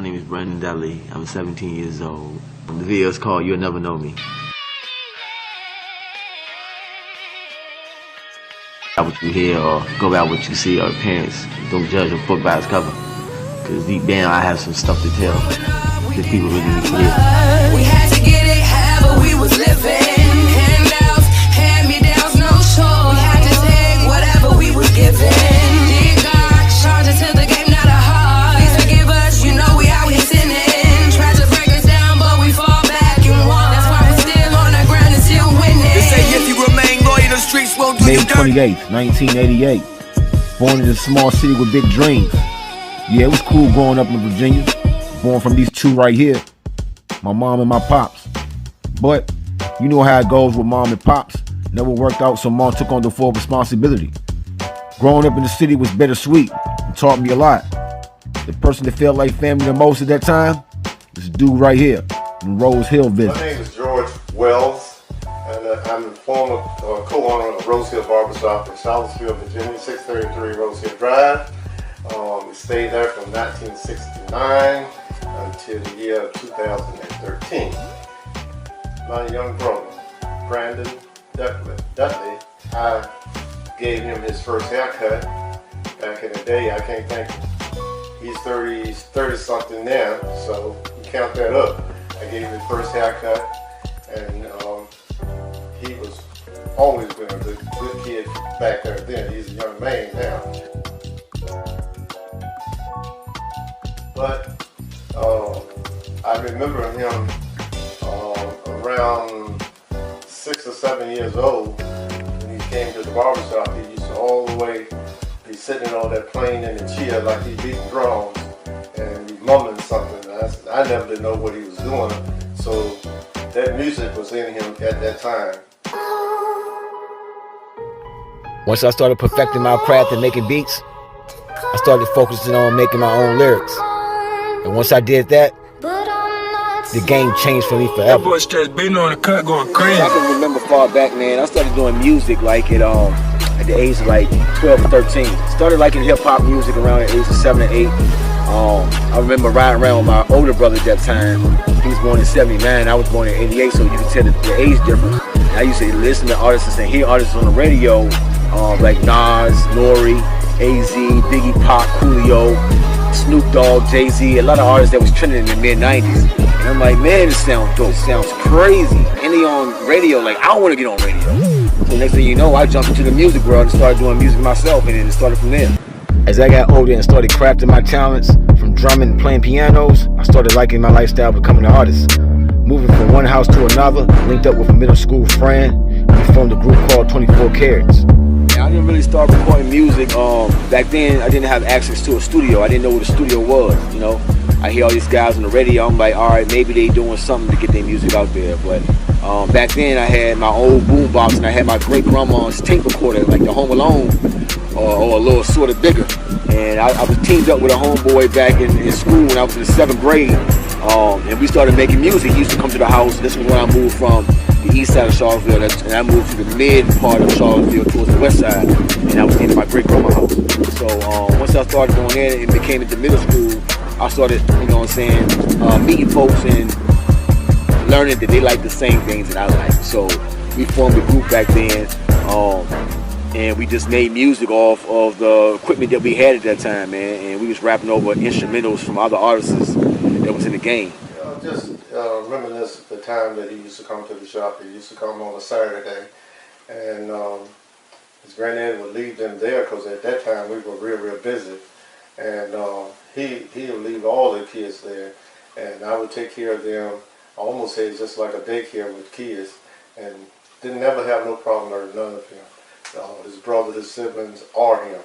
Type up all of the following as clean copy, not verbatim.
name is Brandon Dudley. I'm 17 years old. The video is called You'll Never Know Me. What you hear or go by what you see, or parents don't judge a book by its cover. Because deep down I have some stuff to tell that people really need to hear. We had to get it however we was living. Handouts, hand-me-downs, no show. We had to take whatever we was given. Dear God, charge us to the game, not a heart. Please forgive us, you know we out here sinning. Tried to break us down, but we fall back and won. That's why we're still on the ground and still winning. They say if you remain loyal, the streets won't do you dirty. May 28th, 1988. Born in a small city with big dreams. Yeah, it was cool growing up in Virginia. Born from these two right here, my mom and my pops. But you know how it goes with mom and pops. Never worked out, so mom took on the full responsibility. Growing up in the city was bittersweet and taught me a lot. The person that felt like family the most at that time, this dude right here in Rose Hill visit. My name is George Wells, and I'm the former co-owner of Rose Hill Barbershop in Charlottesville, Virginia, 633 Rose Hill Drive. We stayed there from 1969 until the year 2013. My young brother, Brandon Dudley, I gave him his first haircut back in the day. I can't think. He's 30 something now, so you count that up. I gave him his first haircut, and he was always been a good kid back there then. He's a young man now. But I remember him around 6 or 7 years old when he came to the barbershop. He used to all the way be sitting on that plane in the chair like he beating drums and he mumbling something. I never did know what he was doing, so that music was in him at that time. Once I started perfecting my craft and making beats, I started focusing on making my own lyrics. And once I did that, the game changed for me forever. That boy just been on the cut going crazy. I can remember far back, man, I started doing music like at the age of like 12 or 13. Started liking hip-hop music around the age of 7 or 8. I remember riding around with my older brother at that time. He was born in 79, I was born in 88, so you can tell the age difference. And I used to listen to artists and hear artists on the radio, like Nas, Nori, AZ, Biggie, Pac, Coolio, Snoop Dogg, Jay-Z, a lot of artists that was trending in the mid-90s. And I'm like, man, this sounds dope, this sounds crazy. And they on radio, like, I want to get on radio. So next thing you know, I jumped into the music world and started doing music myself, and then it started from there. As I got older and started crafting my talents, from drumming and playing pianos, I started liking my lifestyle, becoming an artist. Moving from one house to another, linked up with a middle school friend, and we formed a group called 24 Carats. I didn't really start recording music. Back then, I didn't have access to a studio. I didn't know what a studio was, you know. I hear all these guys on the radio. I'm like, all right, maybe they doing something to get their music out there. But back then, I had my old boombox, and I had my great grandma's tape recorder, like the Home Alone, or a little sort of bigger. And I was teamed up with a homeboy back in school when I was in the 7th grade. And we started making music. He used to come to the house. This was when I moved from the east side of Charlottesville, and I moved to the mid part of Charlottesville towards the west side, and I was in my great grandma's house. So once I started going in and became into middle school, I started, you know what I'm saying, meeting folks and learning that they like the same things that I like. So we formed a group back then, and we just made music off of the equipment that we had at that time, man, and we was rapping over instrumentals from other artists that was in the game. Just reminisce the time that he used to come to the shop. He used to come on a Saturday, and his granddad would leave them there because at that time we were real busy, and he would leave all the kids there, and I would take care of them. I almost say it's just like a daycare with kids, and didn't never have no problem or none of him. His brother, his siblings, or him.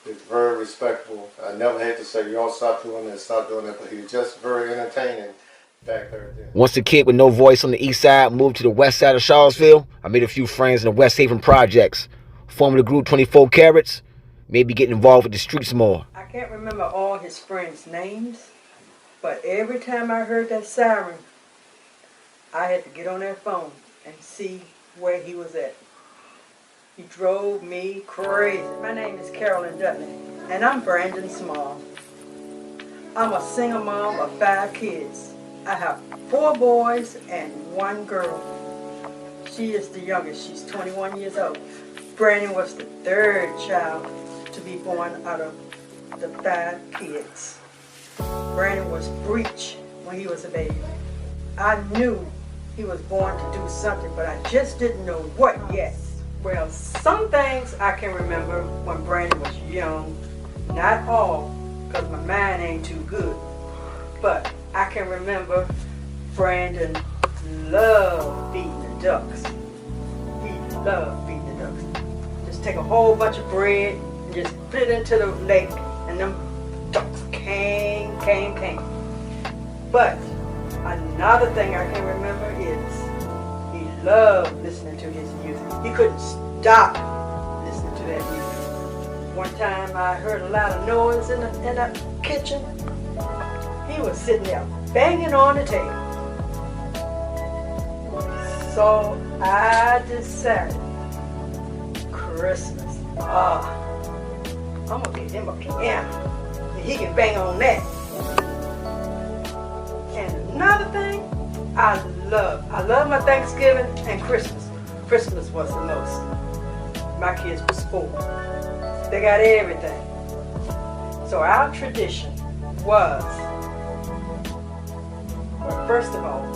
He's very respectful. I never had to say, y'all stop doing this, stop doing that, but he was just very entertaining back there then. Once the kid with no voice on the east side moved to the west side of Charlottesville, I made a few friends in the West Haven projects, forming the group 24 Carats, maybe getting involved with the streets more. I can't remember all his friends' names, but every time I heard that siren, I had to get on that phone and see where he was at. He drove me crazy. My name is Carolyn Dudley, and I'm Brandon Small. I'm a single mom of 5 kids. I have 4 boys and 1 girl. She is the youngest. She's 21 years old. Brandon was the 3rd child to be born out of the 5 kids. Brandon was breech when he was a baby. I knew he was born to do something, but I just didn't know what yet. Well, some things I can remember when Brandon was young. Not all, because my mind ain't too good. But I can remember Brandon loved feeding the ducks. He loved feeding the ducks. Just take a whole bunch of bread and just put it into the lake, and them ducks came. But another thing I can remember is he loved listening to his music. He couldn't stop listening to that music. One time I heard a lot of noise in the kitchen. He was sitting there banging on the table. So I decided, Christmas, I'm gonna get him a piano and he can bang on that. And another thing, I love my Thanksgiving and Christmas. Christmas was the most. My kids were spoiled. They got everything. So our tradition was, well, first of all,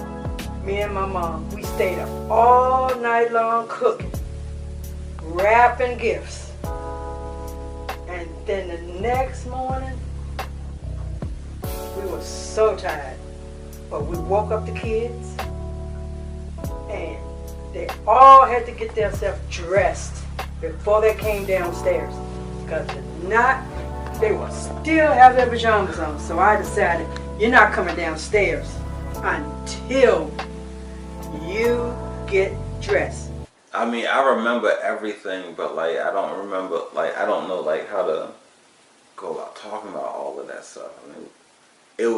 me and my mom, we stayed up all night long cooking, wrapping gifts. And then the next morning, we were so tired. But we woke up the kids, and they all had to get themselves dressed before they came downstairs. Because if not, they would still have their pajamas on. So I decided, you're not coming downstairs until you get dressed. I mean, I remember everything, but like I don't remember, like I don't know like how to go about talking about all of that stuff. I mean, it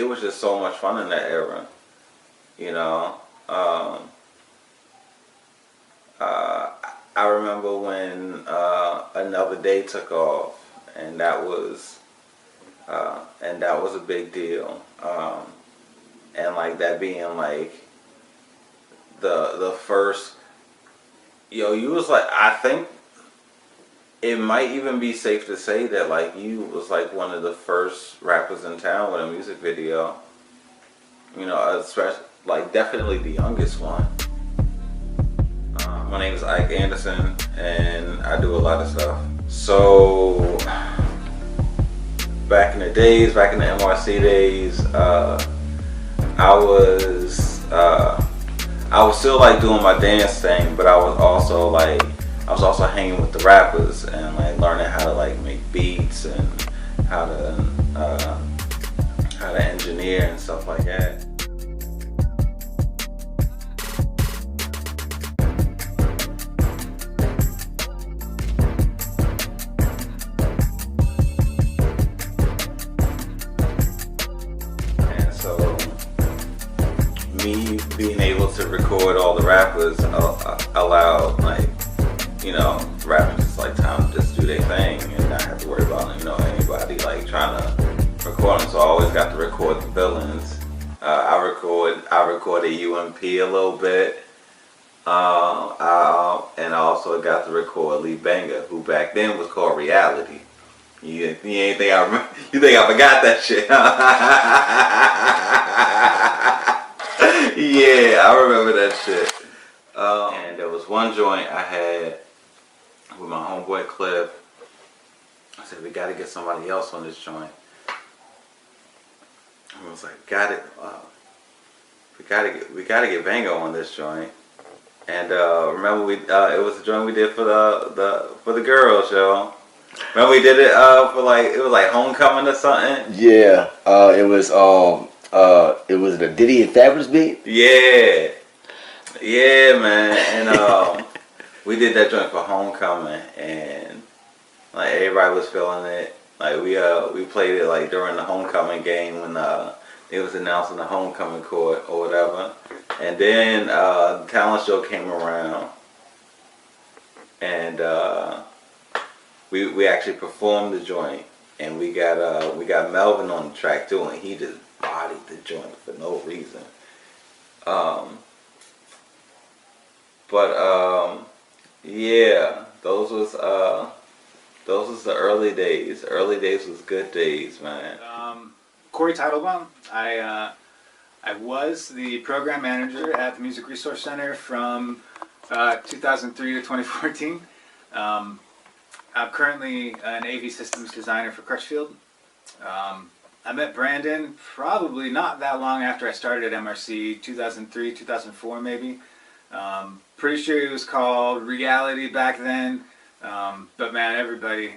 was just so much fun in that era, you know. I remember when Another Day took off, and that was a big deal, and like that being like the first, you was like, I think it might even be safe to say that like you was like one of the first rappers in town with a music video, especially like definitely the youngest one. My name is Ike Anderson, and I do a lot of stuff. So back in the MRC days, I was still like doing my dance thing, but I was also hanging with the rappers and like learning how to like make beats and how to engineer and stuff like that. Me being able to record all the rappers allowed, like, rappers just like time to just do their thing and not have to worry about, anybody like trying to record them. So I always got to record the villains. I recorded U.N.K.M a little bit, and I also got to record LeeBangah, who back then was called Reality. You ain't think I you think I forgot that shit? Yeah, I remember that shit. And there was one joint I had with my homeboy Cliff. I said, we gotta get somebody else on this joint. I was like, we gotta get Vango on this joint. And remember it was the joint we did for the girls, yo. Remember we did it for like, it was like homecoming or something? Yeah, it was the Diddy and Fabulous beat? Yeah. Yeah, man. And we did that joint for homecoming, and like everybody was feeling it. Like we played it like during the homecoming game when it was announcing the homecoming court or whatever. And then the talent show came around, and we actually performed the joint and we got Melvin on the track too, and he just bodied the joint for no reason. Yeah, those was the early days. Early days was good days, man. Corey Teitelbaum. I was the program manager at the Music Resource Center from 2003 to 2014. I'm currently an AV systems designer for Crutchfield. I met Brandon probably not that long after I started at MRC, 2003, 2004 maybe. Pretty sure it was called Reality back then, but man, everybody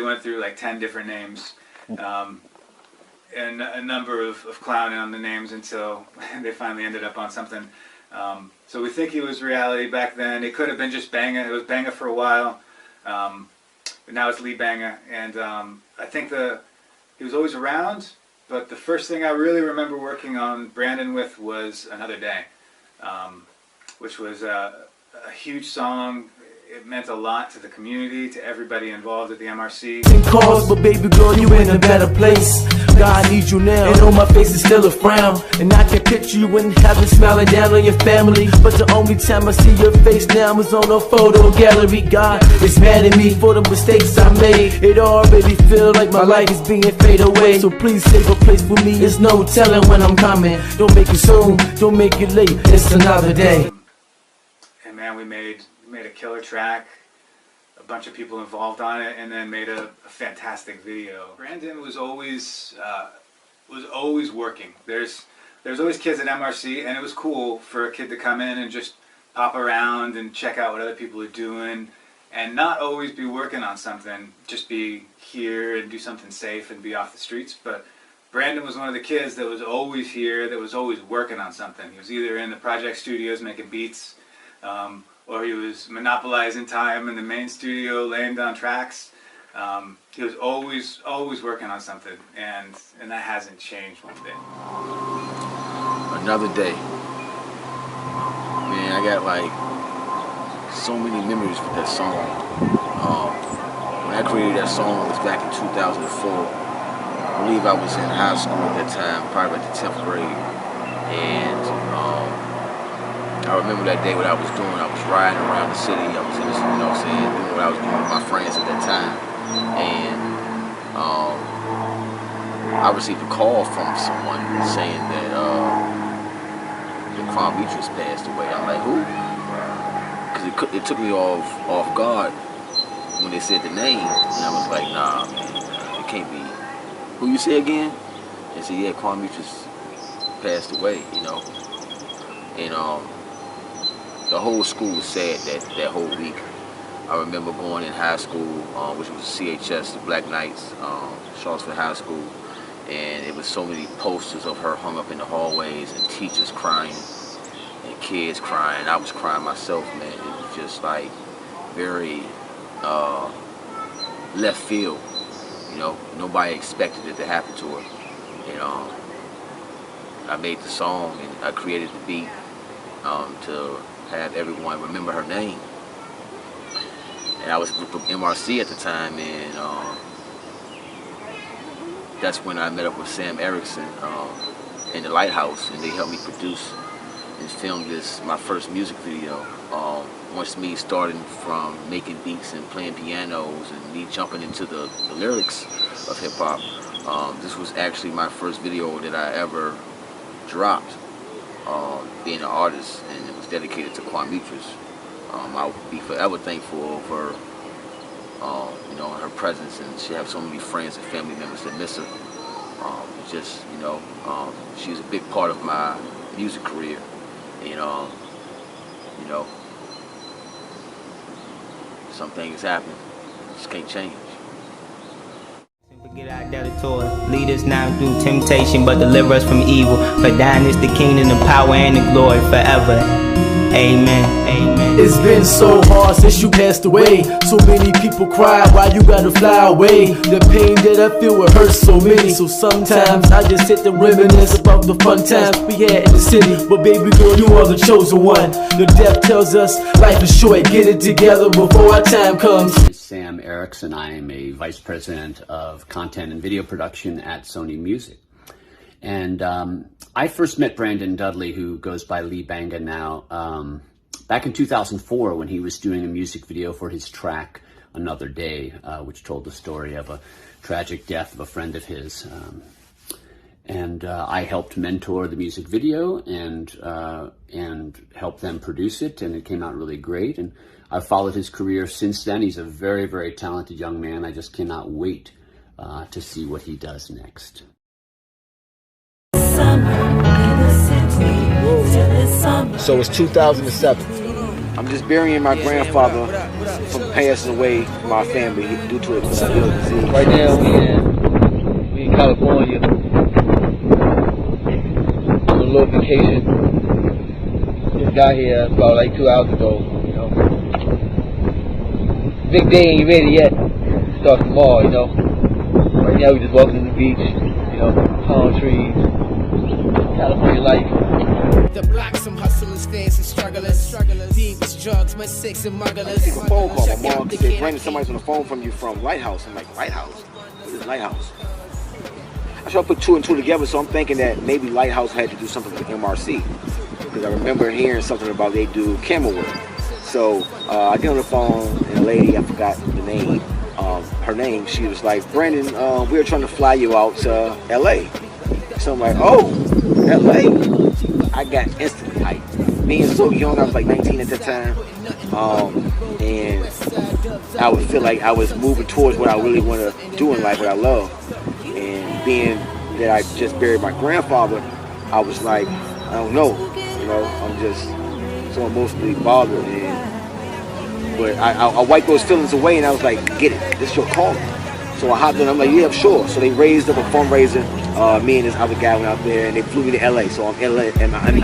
went through like 10 different names, and a number of clowning on the names until they finally ended up on something. So we think he was Reality back then. It could have been just Bangah. It was Bangah for a while, but now it's LeeBangah, and I think he was always around, but the first thing I really remember working on Brandon with was Another Day. Which was a huge song. It meant a lot to the community, to everybody involved at the MRC. Calls, but baby girl, you in a better place. God needs you now, and on my face is still a frown. And I can picture you in heaven smiling down on your family. But the only time I see your face now is on a photo gallery. God is mad at me for the mistakes I made. It already feel like my life is being fade away. So please save a place for me, there's no telling when I'm coming. Don't make it soon, don't make it late, it's another day. And man, we made a killer track, a bunch of people involved on it, and then made a fantastic video. Brandon was always working. There's always kids at MRC, and it was cool for a kid to come in and just pop around and check out what other people are doing, and not always be working on something, just be here and do something safe and be off the streets. But Brandon was one of the kids that was always here, that was always working on something. He was either in the project studios making beats, or he was monopolizing time in the main studio, laying down tracks. He was always working on something, and that hasn't changed one bit. Another Day. Man, I got like so many memories with that song. When I created that song, it was back in 2004. I believe I was in high school at that time, probably like the 10th grade. And I remember that day what I was doing. I was riding around the city. I was in this, you know what I'm saying, doing what I was doing with my friends at that time. And I received a call from someone saying that Kwame Beatrice passed away. I'm like, who? Because it took me off guard when they said the name. And I was like, nah, man, it can't be. Who you say again? They said, yeah, Kwame Beatrice passed away, you know. And the whole school was sad that whole week. I remember going in high school, which was CHS, the Black Knights, Charlottesville High School, and it was so many posters of her hung up in the hallways, and teachers crying, and kids crying. I was crying myself, man. It was just like very left field, you know. Nobody expected it to happen to her. And I made the song, and I created the beat to have everyone remember her name. And I was with MRC at the time, and that's when I met up with Sam Erickson in the Lighthouse, and they helped me produce and film my first music video. Once me starting from making beats and playing pianos and me jumping into the lyrics of hip hop, this was actually my first video that I ever dropped, being an artist, and it was dedicated to Kwame Beatrice. I'll be forever thankful of her, you know, her presence, and she has so many friends and family members that miss her. Just, you know, she was a big part of my music career, and, you know, some things happen, just can't change. Get our deditor, lead us not through temptation, but deliver us from evil. For thine is the kingdom, the power, and the glory forever. Amen. Amen. It's been so hard since you passed away. So many people cry while you gotta fly away. The pain that I feel will hurt so many. So sometimes I just sit and reminisce about the fun times we had in the city. But baby girl, you are the chosen one. The death tells us life is short, get it together before our time comes. Sam Erickson. Erickson. I am a Vice President of Content and Video Production at Sony Music. And I first met Brandon Dudley, who goes by LeeBangah now, back in 2004 when he was doing a music video for his track Another Day, which told the story of a tragic death of a friend of his. I helped mentor the music video and helped them produce it, and it came out really great. And I've followed his career since then. He's a very, very talented young man. I just cannot wait to see what he does next. So it's 2007. I'm just burying my grandfather from passing away from my family due to a disease. Right now we in California on a little vacation. Just got here about like 2 hours ago. You know, big day ain't ready yet. Starts tomorrow. You know. Right now we just walking on the beach. You know, palm trees, California life. The block, some hustlers, fancy strugglers, demons, drugs, my six and mugglers. I take a phone call. My mom said, Brandon, somebody's on the phone from you from Lighthouse. I'm like, Lighthouse? What is Lighthouse? I tried to put 2 and 2 together, so I'm thinking that maybe Lighthouse had to do something with MRC. Because I remember hearing something about they do camera work. So I get on the phone, and a lady, I forgot the name, her name, she was like, Brandon, we're trying to fly you out to LA. So I'm like, oh, LA? I got instantly hyped. Being so young, I was like 19 at the time, and I would feel like I was moving towards what I really want to do in life, what I love. And being that I just buried my grandfather, I was like, I don't know, you know, I'm just so emotionally bothered. But I wiped those feelings away, and I was like, get it, this is your calling. So I hopped in, I'm like, yeah, sure. So they raised up a fundraiser. Me and this other guy went out there, and they flew me to LA. So I'm in LA, and I'm in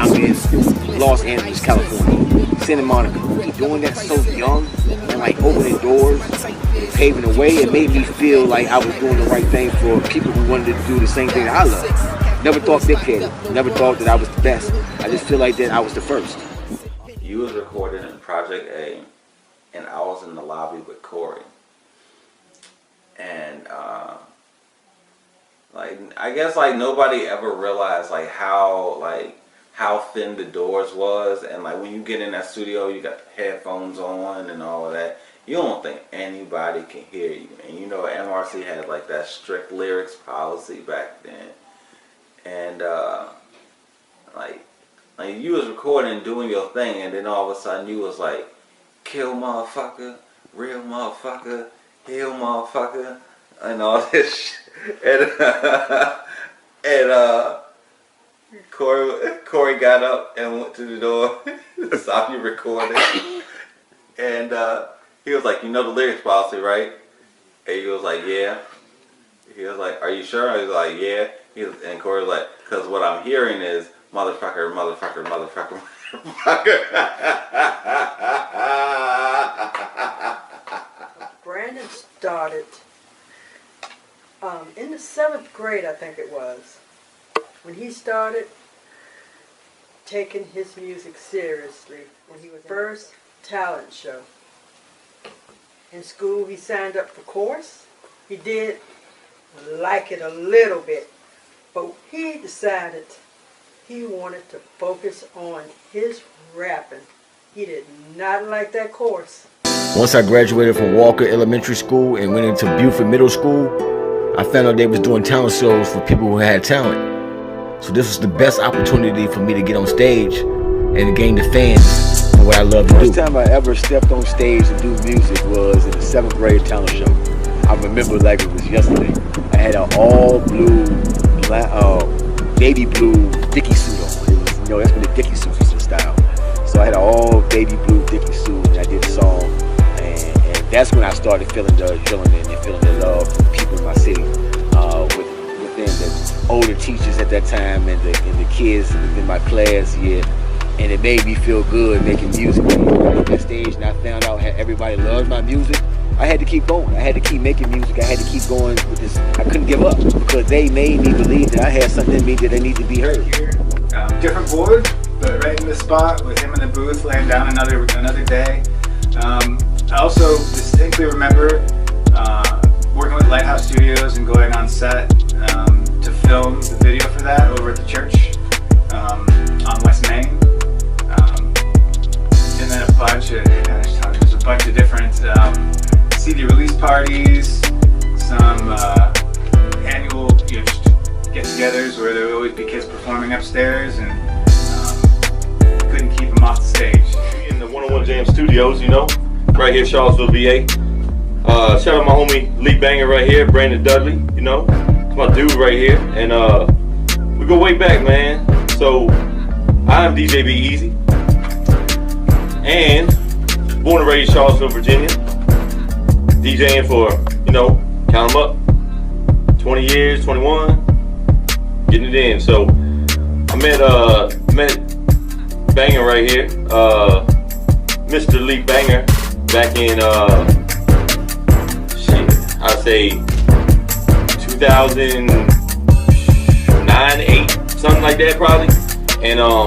Los Angeles, California, Santa Monica. Doing that so young, and like opening doors, and paving the way, it made me feel like I was doing the right thing for people who wanted to do the same thing that I love. Never thought dictated. Never thought that I was the best. I just feel like that I was the first. You was recording in Project A, and I was in the lobby with Corey. And like, I guess like nobody ever realized like how thin the doors was, and like when you get in that studio, you got the headphones on and all of that. You don't think anybody can hear you, and you know MRC had like that strict lyrics policy back then, and like you was recording and doing your thing, and then all of a sudden you was like, kill motherfucker, real motherfucker, heal motherfucker, and all this shit. And Corey got up and went to the door, saw you recording, and he was like, you know the lyrics policy, right? And he was like, yeah. He was like, are you sure? He was like, yeah. And Corey was like, because what I'm hearing is motherfucker, motherfucker, motherfucker, motherfucker. Brandon started in the 7th grade, I think it was, when he started taking his music seriously. When he was first talent show in school, he signed up for chorus. He did like it a little bit, but he decided he wanted to focus on his rapping. He did not like that chorus. Once I graduated from Walker Elementary School and went into Buford Middle School, I found out they was doing talent shows for people who had talent. So this was the best opportunity for me to get on stage and to gain the fans for what I love to do. The first time I ever stepped on stage to do music was in the 7th grade talent show. I remember like it was yesterday. I had an all blue, baby blue Dickie suit on. It was, you know, that's when the Dickie suits was in style. So I had an all baby blue Dickie suit, and I did a song. And that's when I started feeling the adrenaline and feeling the love from people in my city, within the older teachers at that time and the kids within my class, yeah. And it made me feel good making music. When I got on that stage and I found out everybody loved my music, I had to keep going. I had to keep making music. I had to keep going with this. I couldn't give up because they made me believe that I had something in me that they need to be heard. Different board, but right in the spot with him in the booth laying down another day. I also distinctly remember working with Lighthouse Studios and going on set to film the video for that over at the church on West Main. And then a bunch of, there's a bunch of different CD release parties, some annual just get-togethers where there would always be kids performing upstairs, and couldn't keep them off the stage. In the 101 Jam Studios, you know, right here, Charlottesville, VA. Shout out my homie LeeBangah right here, Brandon Dudley, you know, it's my dude right here, and we go way back, man. So I'm DJ Be Easy, and born and raised Charlottesville, Virginia, DJing for, you know, count them up, 20 years, 21, getting it in. So I met Bangah right here, Mr. LeeBangah, back in I'd say 2009, 8, something like that probably. And I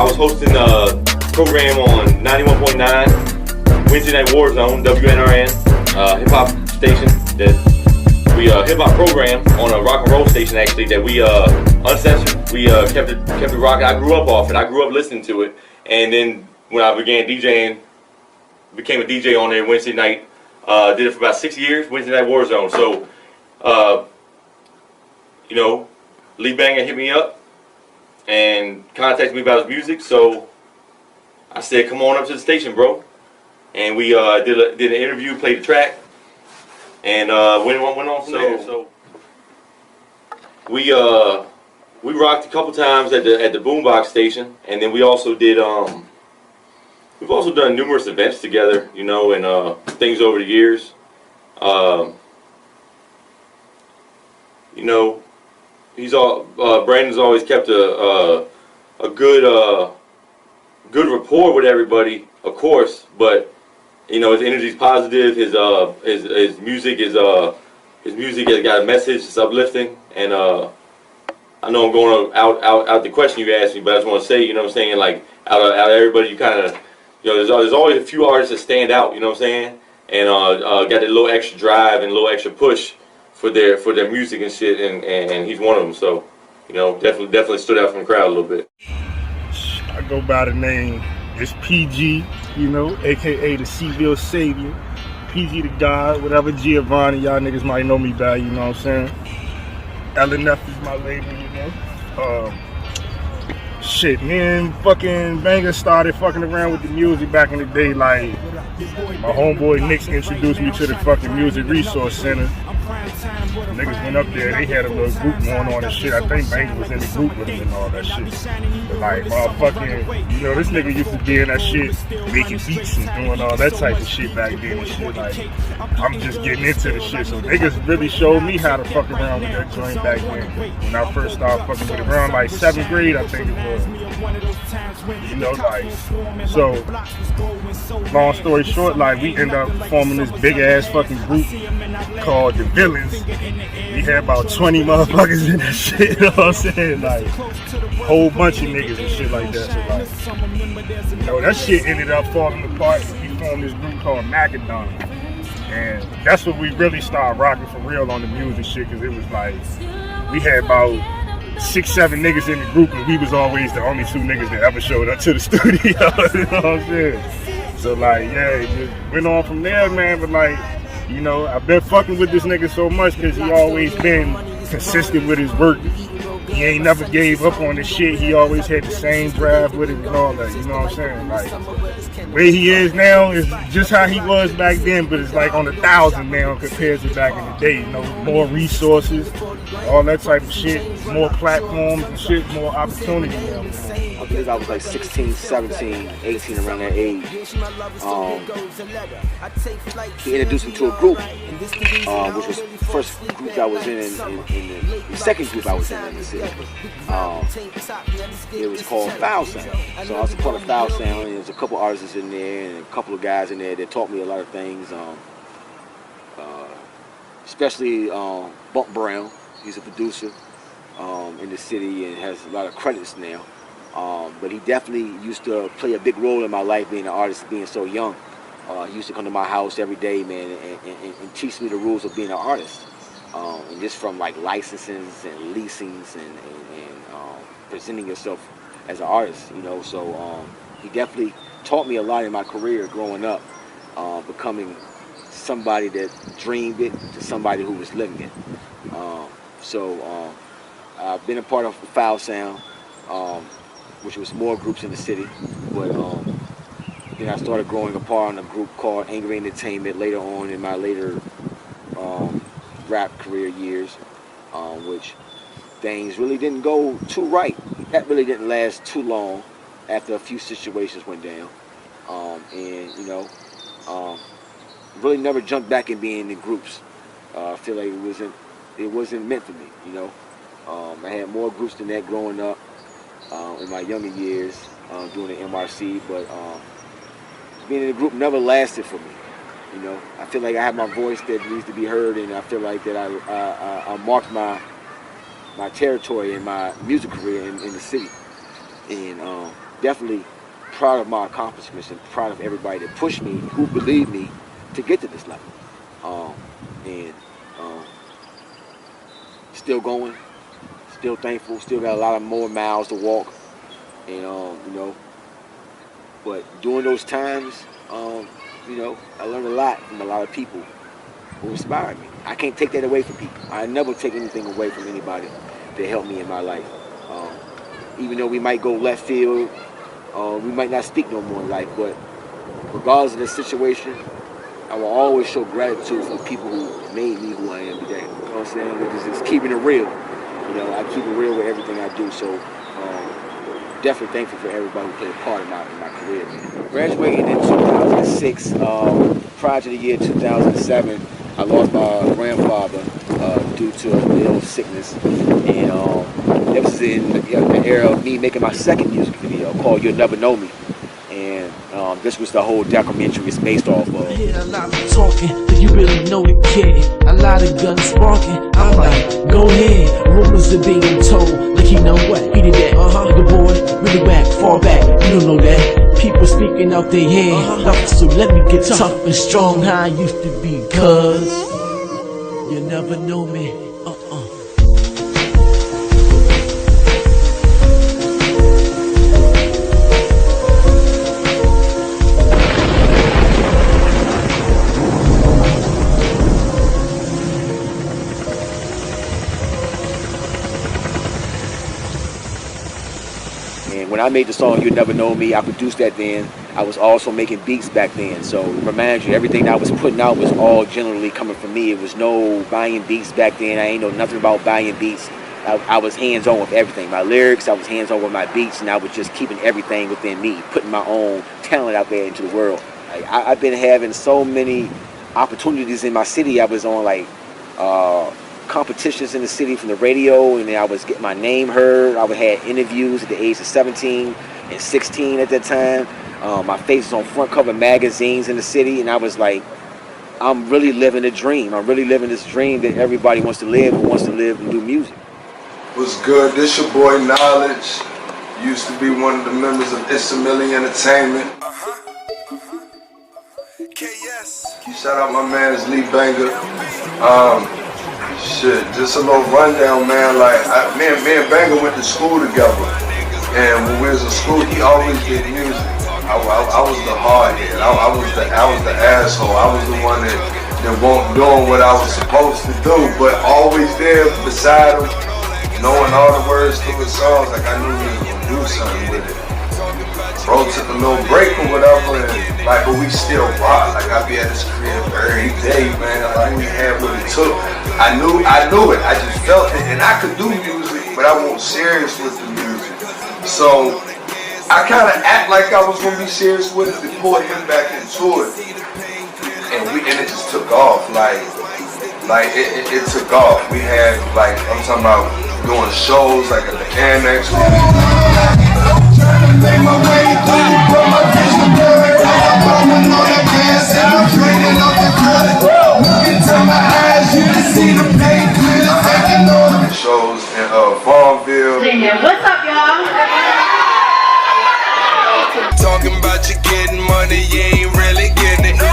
was hosting a program on 91.9 Wednesday Night War Zone, WNRN, hip hop station that we hip hop program on a rock and roll station actually that we uncensored. We kept it rocking. I grew up off it. I grew up listening to it, and then when I began DJing, became a DJ on there Wednesday night. Did it for about 6 years, Wednesday Night War Zone. So, you know, LeeBangah hit me up and contacted me about his music. So I said, "Come on up to the station, bro." And we did an interview, played the track, and went on from there. So we rocked a couple times at the Boombox station, and then we also did we've also done numerous events together, you know, and things over the years. You know, Brandon's always kept a good rapport with everybody, of course. But you know, his energy's positive. His music has got a message. It's uplifting, and I know I'm going out the question you asked me, but I just want to say, you know what I'm saying, like out of everybody, you kind of. You know, there's always a few artists that stand out, you know what I'm saying, and got that little extra drive and a little extra push for their music and shit, and he's one of them. So, you know, definitely stood out from the crowd a little bit. I go by the name, it's PG, you know, aka the Seaville Savior, PG the God, whatever Giovanni y'all niggas might know me by, you know what I'm saying. LNF is my label, you know. Shit, me and fucking Bangah started fucking around with the music back in the day. Like, my homeboy Nick introduced me to the fucking Music Resource Center. Niggas went up there, they had a little group going on and shit. I think Bangah was in the group with him and all that shit. But like, motherfucking, you know, this nigga used to be in that shit, making beats and doing all that type of shit back then and shit. Like, I'm just getting into the shit. So niggas really showed me how to fuck around with that joint back then. When I first started fucking with it, around like 7th grade, I think it was. You know, like, so, long story short, like, we ended up forming this big ass fucking group called The Villains. We had about 20 motherfuckers in that shit, you know what I'm saying? Like, a whole bunch of niggas and shit like that. So, like, you know, that shit ended up falling apart. We formed this group called Macadon. And that's when we really started rocking for real on the music shit, because it was like, we had about 6-7 niggas in the group, and we was always the only 2 niggas that ever showed up to the studio, you know what I'm saying? So like, yeah, it just went on from there, man. But like, you know, I've been fucking with this nigga so much because he always been consistent with his work. He ain't never gave up on this shit. He always had the same drive with it and all that, you know what I'm saying? Like, where he is now is just how he was back then, but it's like on 1,000 now compared to back in the day, you know, more resources, all that type of shit, more platforms and shit, more opportunity now. I believe I was like 16, 17, 18, around that age. He introduced me to a group, which was the first group I was in the second group I was in the city. It was called Foul Sound. So I was a part of Foul Sound, and there's a couple artists in there and a couple of guys in there that taught me a lot of things, especially Bump Brown. He's a producer in the city and has a lot of credits now. But he definitely used to play a big role in my life, being an artist, being so young. He used to come to my house every day, man, and teach me the rules of being an artist. And just from like licenses and leasings and presenting yourself as an artist, you know. So he definitely taught me a lot in my career growing up, becoming somebody that dreamed it to somebody who was living it. So I've been a part of Foul Sound, which was more groups in the city, but then I started growing apart in a group called Angry Entertainment later on in my later rap career years, which things really didn't go too right. That really didn't last too long after a few situations went down. And, you know, really never jumped back in being in groups. I feel like it wasn't meant for me, you know. I had more groups than that growing up in my younger years doing the MRC, but being in a group never lasted for me. You know, I feel like I have my voice that needs to be heard, and I feel like that I marked my territory in my music career in the city, and definitely proud of my accomplishments and proud of everybody that pushed me, who believed me to get to this level, and still going, still thankful, still got a lot of more miles to walk, and you know, but during those times, you know, I learned a lot from a lot of people who inspired me. I can't take that away from people. I never take anything away from anybody that helped me in my life. Even though we might go left field, we might not speak no more in life, but regardless of the situation, I will always show gratitude for the people who made me who I am today. You know what I'm saying? It's just keeping it real. You know, I keep it real with everything I do, so definitely thankful for everybody who played a part in my career, man. Graduated in 2006. Prior to the year 2007, I lost my grandfather due to a ill sickness, and that was in the era of me making my second music video called "You'll Never Know Me," and this was the whole documentary it's based off of. Yeah, a lot of talking, but you really know the kid. A lot of guns sparking. I'm like, go ahead. Rumors are being told, like you know what? He did that. The boy really back, far back. You don't know that. People speaking out their head. So let me get tough and strong how I used to be. Cause you never know me. When I made the song "You'll Never Know Me," I produced that then. I was also making beats back then. So remind you, everything I was putting out was all generally coming from me. It was no buying beats back then. I ain't know nothing about buying beats. I was hands-on with everything. My lyrics, I was hands-on with my beats, and I was just keeping everything within me, putting my own talent out there into the world. Like, I've been having so many opportunities in my city. I was on like competitions in the city from the radio, and then I was getting my name heard. I had interviews at the age of 17 and 16 at that time. My face was on front cover magazines in the city, and I was like, I'm really living a dream. I'm really living this dream that everybody wants to live, who wants to live and do music. What's good? This your boy Knowledge. Used to be one of the members of Exemplary Entertainment. Shout out my man's LeeBangah. Shit, just a little rundown, man. Like, me and Bangah went to school together, and when we was in school, he always did music. I was the hardhead. I was the asshole. I was the one that wasn't doing what I was supposed to do, but always there beside him, knowing all the words to his songs. Like, I knew he was gonna do something with it. Bro took a little break or whatever, and like, but we still rock. Like, I be at his crib every day, man. Like, we had what it took. I knew it. I just felt it, and I could do music, but I wasn't serious with the music. So I kind of act like I was gonna be serious with it to pull him back into it, and it just took off. Like it took off. We had, like, I'm talking about doing shows like at the Annex. Make my way through, put my vision blurry. I'm bumming on that gas and I'm draining off the cut. Look into my eyes, you can see the pain clear. Taking on the shows in Farmville. What's up, y'all? Talking about you getting money, you ain't really getting it.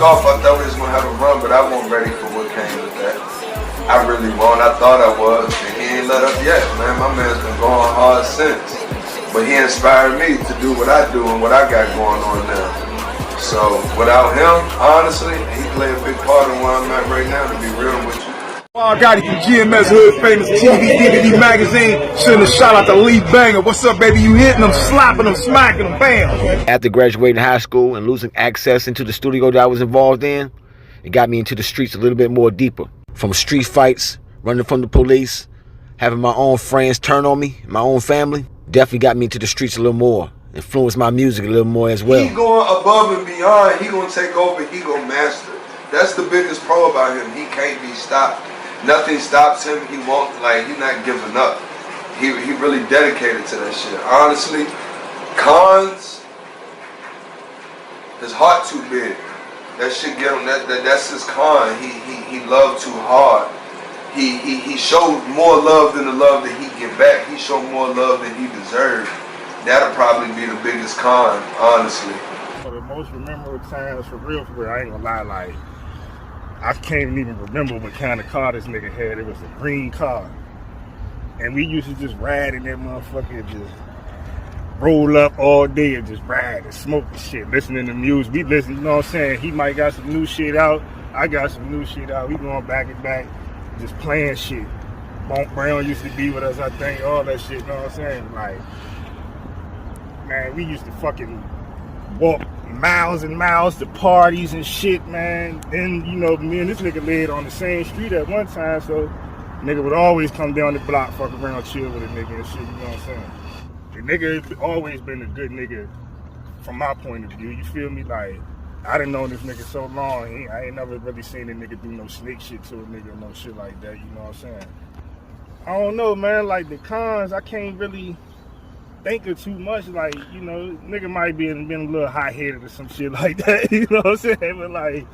off, I thought we was gonna have a run, but I wasn't ready for what came with that. I really won't. I thought I was, and he ain't let up yet, man. My man's been going hard since. But he inspired me to do what I do and what I got going on now. So without him, honestly, he played a big part in where I'm at right now, to be real with you. I got it from GMS Hood Famous TV, DVD Magazine. Send a shout out to LeeBangah. What's up, baby? You hitting them, slapping them, smacking them, bam. After graduating high school and losing access into the studio that I was involved in, it got me into the streets a little bit more deeper. From street fights, running from the police, having my own friends turn on me, my own family, definitely got me into the streets a little more. Influenced my music a little more as well. He going above and beyond. He gonna take over. He gonna master. That's the biggest pro about him. He can't be stopped. Nothing stops him. He won't, like, he's not giving up. He really dedicated to that shit. Honestly, Cons, his heart too big. That shit get him. That's his con. He loved too hard. He showed more love than the love that he give back. He showed more love than he deserved. That'll probably be the biggest con, honestly. For the most memorable times, for real, I ain't gonna lie, like, I can't even remember what kind of car this nigga had. It was a green car. And we used to just ride in that motherfucker and just roll up all day and just ride and smoke and shit, listening to music. We listen, you know what I'm saying? He might got some new shit out. I got some new shit out. We going back and back, just playing shit. Bonk Brown used to be with us, I think, all that shit, you know what I'm saying? Like, man, we used to fucking walk miles and miles to parties and shit, man. And, you know, me and this nigga lived on the same street at one time, so nigga would always come down the block, fuck around, chill with a nigga and shit, you know what I'm saying? The nigga has always been a good nigga from my point of view, you feel me? Like, I done known this nigga so long, I ain't never really seen a nigga do no snake shit to a nigga or no shit like that, you know what I'm saying? I don't know, man, like the cons, I can't really think of too much, like, you know, nigga might be been a little hot-headed or some shit like that, you know what I'm saying? But like,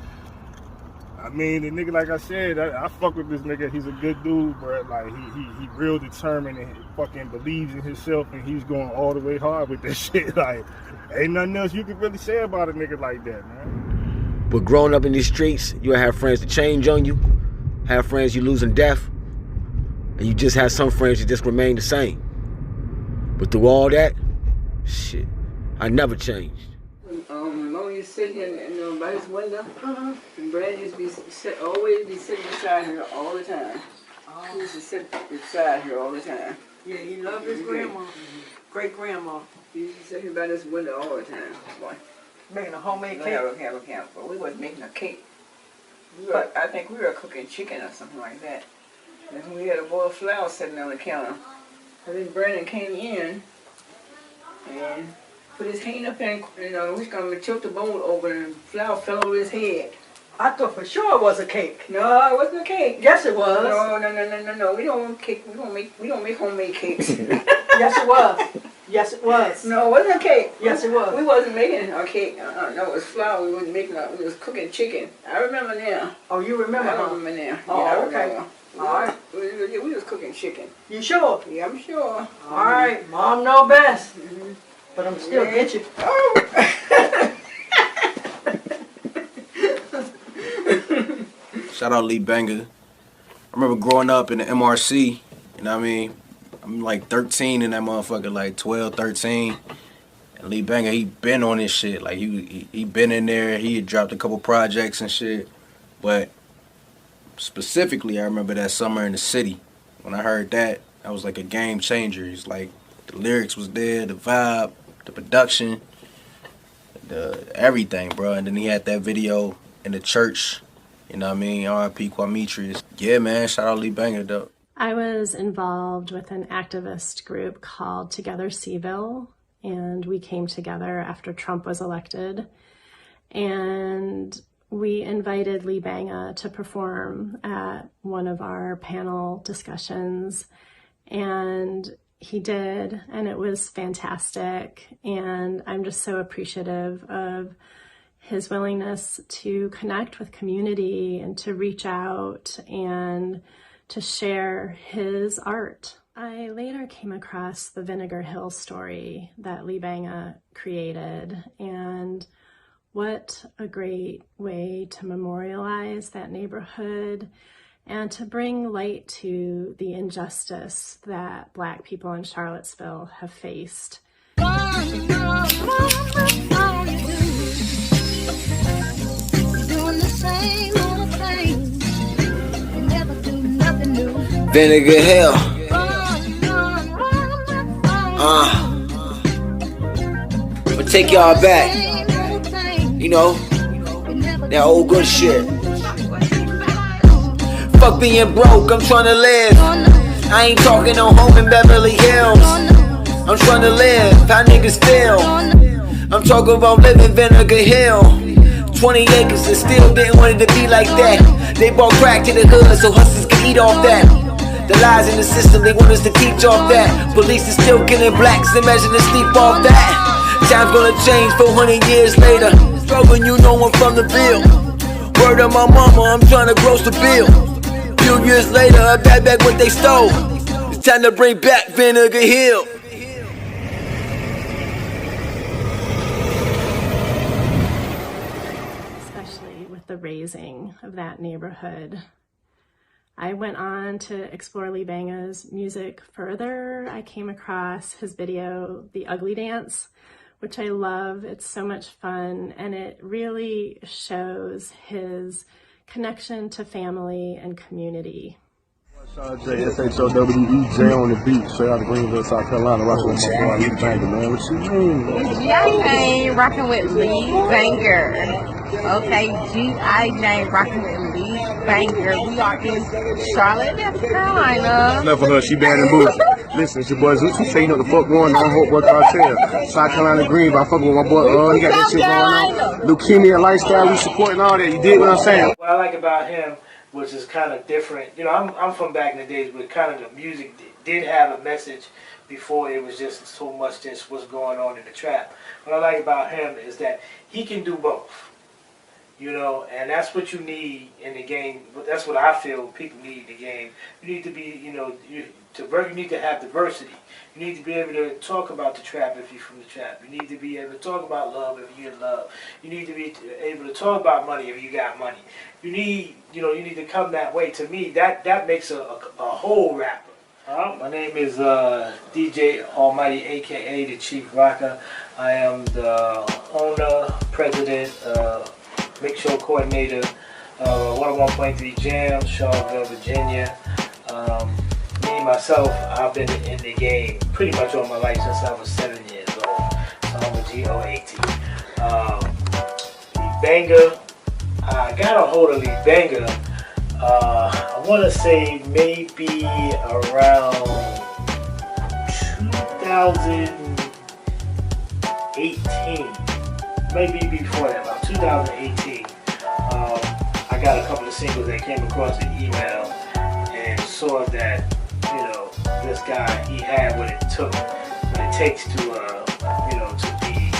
I mean, the nigga, like I said, I fuck with this nigga. He's a good dude, bro. Like, he real determined and fucking believes in himself, and he's going all the way hard with that shit. Like, ain't nothing else you can really say about a nigga like that, man. But growing up in these streets, you'll have friends that change on you, have friends you lose in death, and you just have some friends that just remain the same. But through all that, shit, I never changed. Mama used to sit here by his window, and Brad used to always be sitting beside her all the time. He used to sit beside her all the time. Yeah, he loved his grandma, great-grandma. He used to sit here by this window all the time. Boy. Making a homemade cake? Have a camp, but we wasn't making a cake. But I think we were cooking chicken or something like that. And we had a bowl of flour sitting on the counter. And then Brandon came in and put his hand up there, and we was going to tilt the bowl over, and flour fell over his head. I thought for sure it was a cake. No, it wasn't a cake. Yes, it was. No. We don't want cake. We don't make homemade cakes. Yes, it was. Yes, it was. No, it wasn't a cake. Yes, it was. We wasn't making a cake. No, it was flour. We wasn't making. We was cooking chicken. I remember now. Oh, you remember? I remember now. Oh, yeah, I okay. remember. All right. We was cooking chicken. You sure? Yeah, I'm sure. All right. Mom know best. But I'm still get you. Oh. Shout out LeeBangah. I remember growing up in the MRC, you know what I mean? I'm like 13 in that motherfucker, like 12, 13. And LeeBangah, he been on this shit. Like, he been in there. He had dropped a couple projects and shit. But specifically, I remember that summer in the city. When I heard that was like a game changer. It's like the lyrics was there, the vibe, the production, the everything, bro. And then he had that video in the church, you know what I mean? R.I.P. Kwametrius. Yeah, man, shout out LeeBangah, though. I was involved with an activist group called Together Seville, and we came together after Trump was elected. And we invited LeeBangah to perform at one of our panel discussions, and he did, and it was fantastic. And I'm just so appreciative of his willingness to connect with community and to reach out and to share his art. I later came across the Vinegar Hill story that LeeBangah created, and What a great way to memorialize that neighborhood and to bring light to the injustice that Black people in Charlottesville have faced. Vinegar Hill. I'ma take y'all back. You know, that old good shit. Fuck being broke, I'm trying to live. I ain't talking no home in Beverly Hills. I'm trying to live, how niggas feel. I'm talking about living Vinegar Hill. 20 acres and still didn't want it to be like that. They brought crack to the hood so hustlers can eat off that. The lies in the system, they want us to teach off that. Police is still killing blacks, imagine to sleep off that. Time's gonna change 400 years later. Struggling, you know I'm from the Ville. Word of my mama, I'm trying to gross the bill. Few years later, I back what they stole. It's time to bring back Vinegar Hill. Especially with the raising of that neighborhood. I went on to explore LeeBangah's music further. I came across his video, The Ugly Dance, which I love. It's so much fun, and it really shows his connection to family and community. SHOWEJ on the beat, straight out of Greenville, South Carolina, rocking with my boy LeeBangah, man. What you mean, man? G.I. rocking with LeeBangah. Okay, G.I. rocking with LeeBangah. We are in Charlotte, North Carolina. Enough for her, she bad and bougie. Listen, it's your boy Zoot. You say you know the fuck going on, Hope Work Cartel. South Carolina Greenville, I fucking with my boy, he got that shit going on. Leukemia lifestyle, we supporting all that, you dig what I'm saying? What I like about him, which is kind of different, you know, I'm from back in the days where kind of the music did have a message before it was just so much just what's going on in the trap. What I like about him is that he can do both. You know, and that's what you need in the game. That's what I feel people need in the game. You need to be, you know, you need to have diversity. You need to be able to talk about the trap if you're from the trap. You need to be able to talk about love if you're in love. You need to be able to talk about money if you got money. You need, you know, you need to come that way. To me, that makes a whole rapper. My name is DJ Almighty, a.k.a. the Chief Rocker. I am the owner, president, mix show coordinator, 101.3 Jam, Charlottesville, Virginia. Me, myself, I've been in the game pretty much all my life since I was 7 years old. So I'm a G-O-A-T. LeeBangah, I got a hold of LeeBangah, I want to say maybe around 2018. Maybe before that, about 2018, I got a couple of singles that came across the email and saw that, you know, this guy, he had what it takes to, you know, to be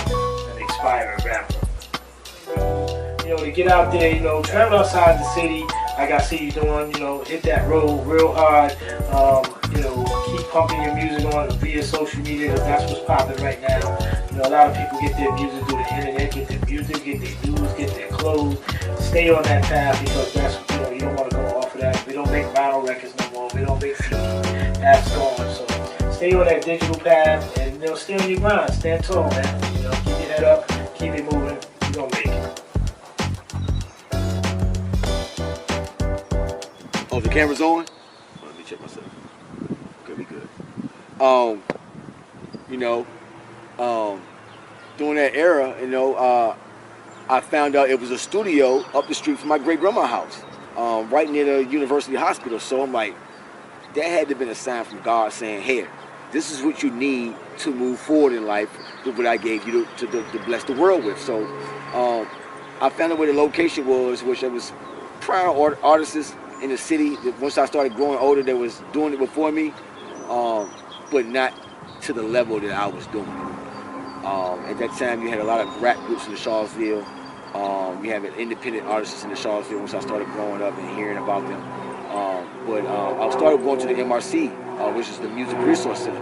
an inspiring rapper. You know, to get out there, you know, travel outside the city, like I see you doing, you know, hit that road real hard, you know, keep pumping your music on via social media, because that's what's popping right now. You know, a lot of people get their music through the internet, get their music, get their news, get their clothes. Stay on that path, because that's, you know, you don't want to go off of that. We don't make vinyl records no more. We don't make CDs. That's gone. So stay on that digital path and, you know, stay on your grind. Stand tall, man. You know, keep your head up, keep it moving. You're going to make it. Oh, the camera's on? Let me check myself. Could be good. You know, during that era, you know, I found out it was a studio up the street from my great-grandma's house, right near the University Hospital. So I'm like, that had to have been a sign from God saying, hey, this is what you need to move forward in life with what I gave you to bless the world with. So I found out where the location was, which there was prior artists in the city. Once I started growing older, that was doing it before me, but not to the level that I was doing it. At that time, you had a lot of rap groups in the Charlottesville. You had independent artists in the Charlottesville once I started growing up and hearing about them. But I started going to the MRC, which is the Music Resource Center.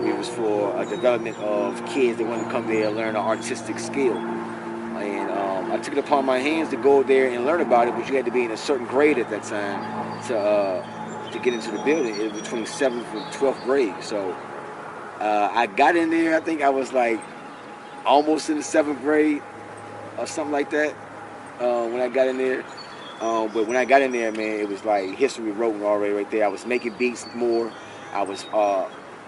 It was for a development of kids that want to come there and learn an artistic skill. I took it upon my hands to go there and learn about it, but you had to be in a certain grade at that time to get into the building. It was between 7th and 12th grade. So I got in there, I think I was like almost in the 7th grade or something like that when I got in there. But when I got in there, man, it was like history written already right there. I was making beats more. I was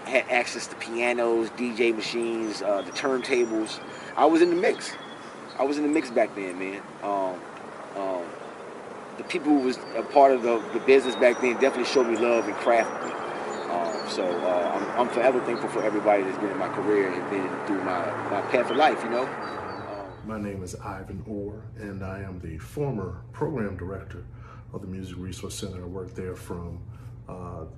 had access to pianos, DJ machines, the turntables. I was in the mix. I was in the mix back then, man. The people who was a part of the business back then definitely showed me love and crafted me. So I'm forever thankful for everybody that's been in my career and been through my path of life, you know. My name is Ivan Orr, and I am the former program director of the Music Resource Center. I worked there from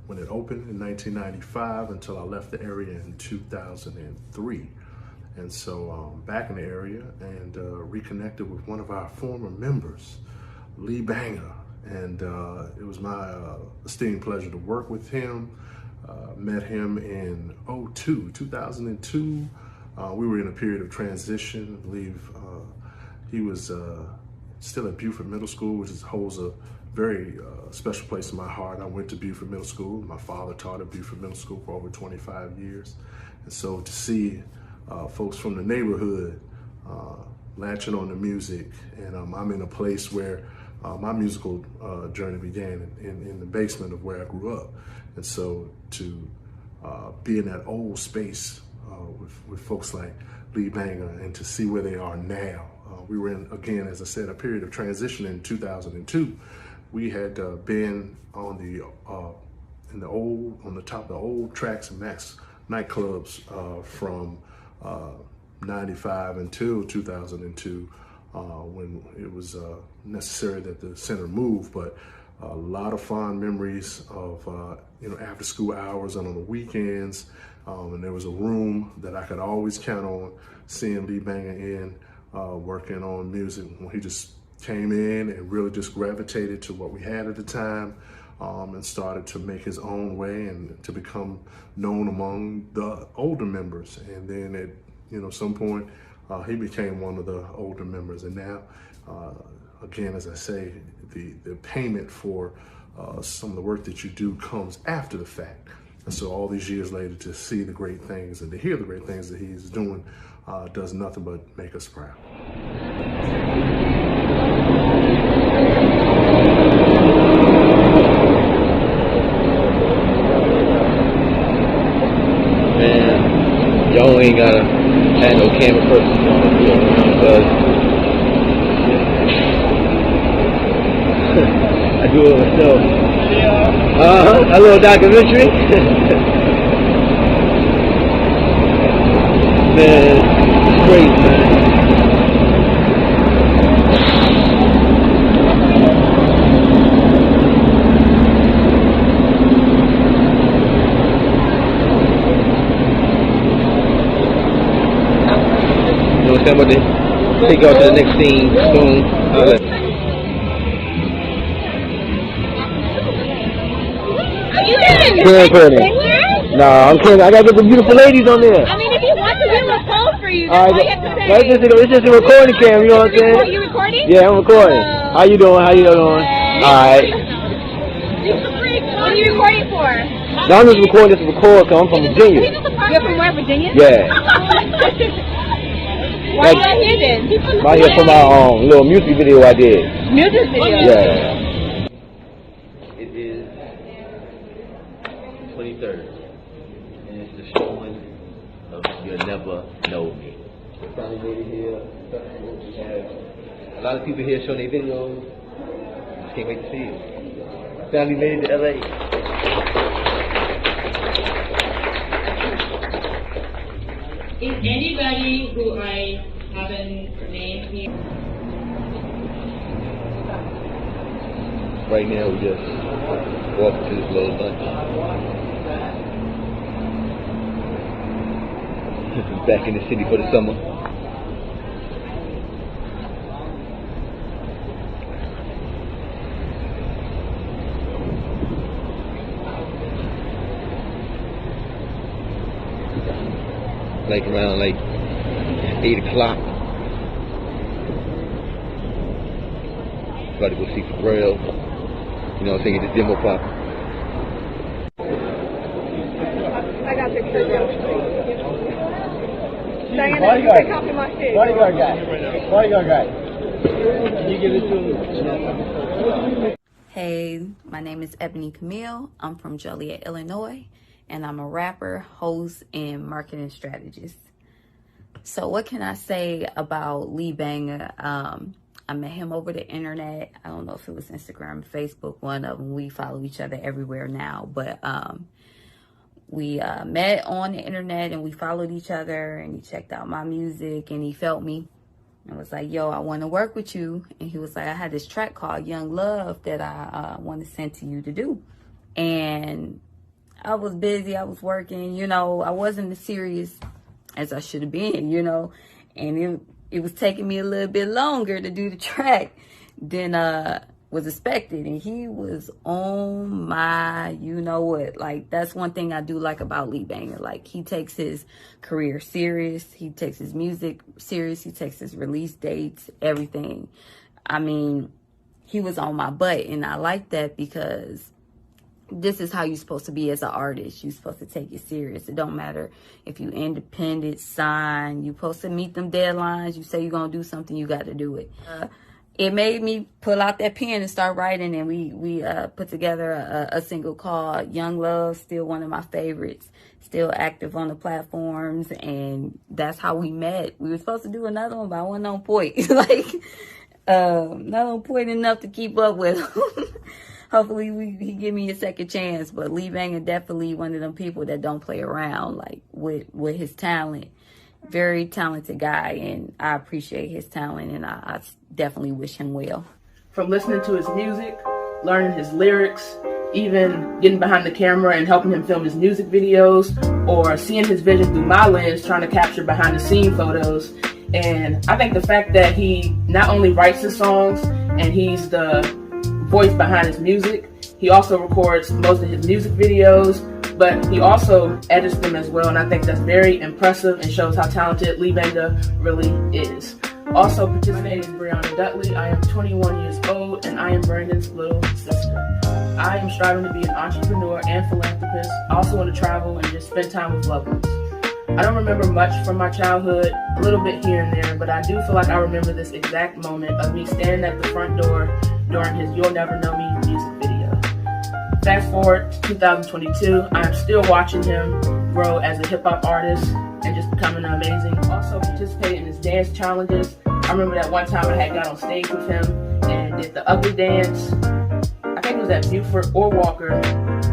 when it opened in 1995 until I left the area in 2003. And so back in the area and reconnected with one of our former members, LeeBangah. And it was my esteemed pleasure to work with him. Met him in 2002. We were in a period of transition. I believe he was still at Buford Middle School, which holds a very special place in my heart. I went to Buford Middle School. My father taught at Buford Middle School for over 25 years. And so to see folks from the neighborhood latching on to music, and I'm in a place where my musical journey began in the basement of where I grew up. And so to be in that old space with folks like LeeBangah and to see where they are now. We were in, again, as I said, a period of transition in 2002. We had been on the top of the old Tracks and Max nightclubs from 95 until 2002 when it was necessary that the center move. But a lot of fond memories of after school hours and on the weekends. And there was a room that I could always count on seeing LeeBangah in, working on music. When he just came in and really just gravitated to what we had at the time, and started to make his own way and to become known among the older members. And then at some point, he became one of the older members. And now, again, as I say, the payment for some of the work that you do comes after the fact. And so all these years later, to see the great things and to hear the great things that he's doing does nothing but make us proud. Man, y'all ain't gotta have no camera person, because I do it myself. A little documentary. Man, it's great, man. You know, I'm about to take y'all to the next scene soon. Nah, I'm kidding. I gotta get the beautiful ladies on there. I mean, if you want to, we will call for you. All right, it's just a recording cam, you know what I'm saying? Are you recording? Yeah, I'm recording. How you doing? How you doing? All right. What are you recording for? No, I'm just recording this to record because I'm from Virginia. You're from where, Virginia? Yeah. Why are you out here then? I'm out here for my little music video I did. Music video? Yeah. It is 23rd, and it's the showing of You'll Never Know Me. We finally made it here. We have a lot of people here showing their videos. Just can't wait to see it. Finally made it to LA. Is anybody who I haven't named here? Right now we just walking to this little lunch. This is back in the city for the summer. Like around 8 o'clock. Got to go see Pharrell. You know what I'm saying? Get this demo pop. I got pictures of Diana, you Bodyguard. can copy my shit. Bodyguard guy. Bodyguard guy. You give it to him. Hey, my name is Ebony Camille. I'm from Joliet, Illinois, and I'm a rapper, host, and marketing strategist. So what can I say about LeeBangah? I met him over the internet. I don't know if it was Instagram, Facebook, one of them. We follow each other everywhere now, but we met on the internet and we followed each other, and he checked out my music and he felt me and was like, yo, I want to work with you. And he was like, I had this track called Young Love that I want to send to you to do. And I was busy, I was working, you know, I wasn't as serious as I should have been, you know, and it was taking me a little bit longer to do the track than was expected. And he was on my, you know what, like, that's one thing I do like about LeeBangah. Like, he takes his career serious, he takes his music serious, he takes his release dates, everything. I mean, he was on my butt, and I like that because this is how you're supposed to be as an artist. You're supposed to take it serious. It don't matter if you independent, sign, you're supposed to meet them deadlines. You say you're going to do something, you got to do it. It made me pull out that pen and start writing, and we put together a single called Young Love, still one of my favorites, still active on the platforms, and that's how we met. We were supposed to do another one, but I wasn't on point. Like, not on point enough to keep up with him. Hopefully he give me a second chance, but LeeBangah definitely one of them people that don't play around, like, with his talent. Very talented guy, and I appreciate his talent, and I definitely wish him well. From listening to his music, learning his lyrics, even getting behind the camera and helping him film his music videos, or seeing his vision through my lens, trying to capture behind the scene photos. And I think the fact that he not only writes his songs and he's the voice behind his music, he also records most of his music videos, but he also edits them as well, and I think that's very impressive and shows how talented LeeBangah really is. Also participating is Brianna Dudley. I am 21 years old, and I am Brandon's little sister. I am striving to be an entrepreneur and philanthropist. I also want to travel and just spend time with loved ones. I don't remember much from my childhood, a little bit here and there, but I do feel like I remember this exact moment of me standing at the front door during his You'll Never Know Me music video. Fast forward to 2022, I am still watching him grow as a hip-hop artist and just becoming amazing. Also participating in his dance challenges. I remember that one time I had got on stage with him and did the ugly dance. I think it was at Buford or Walker,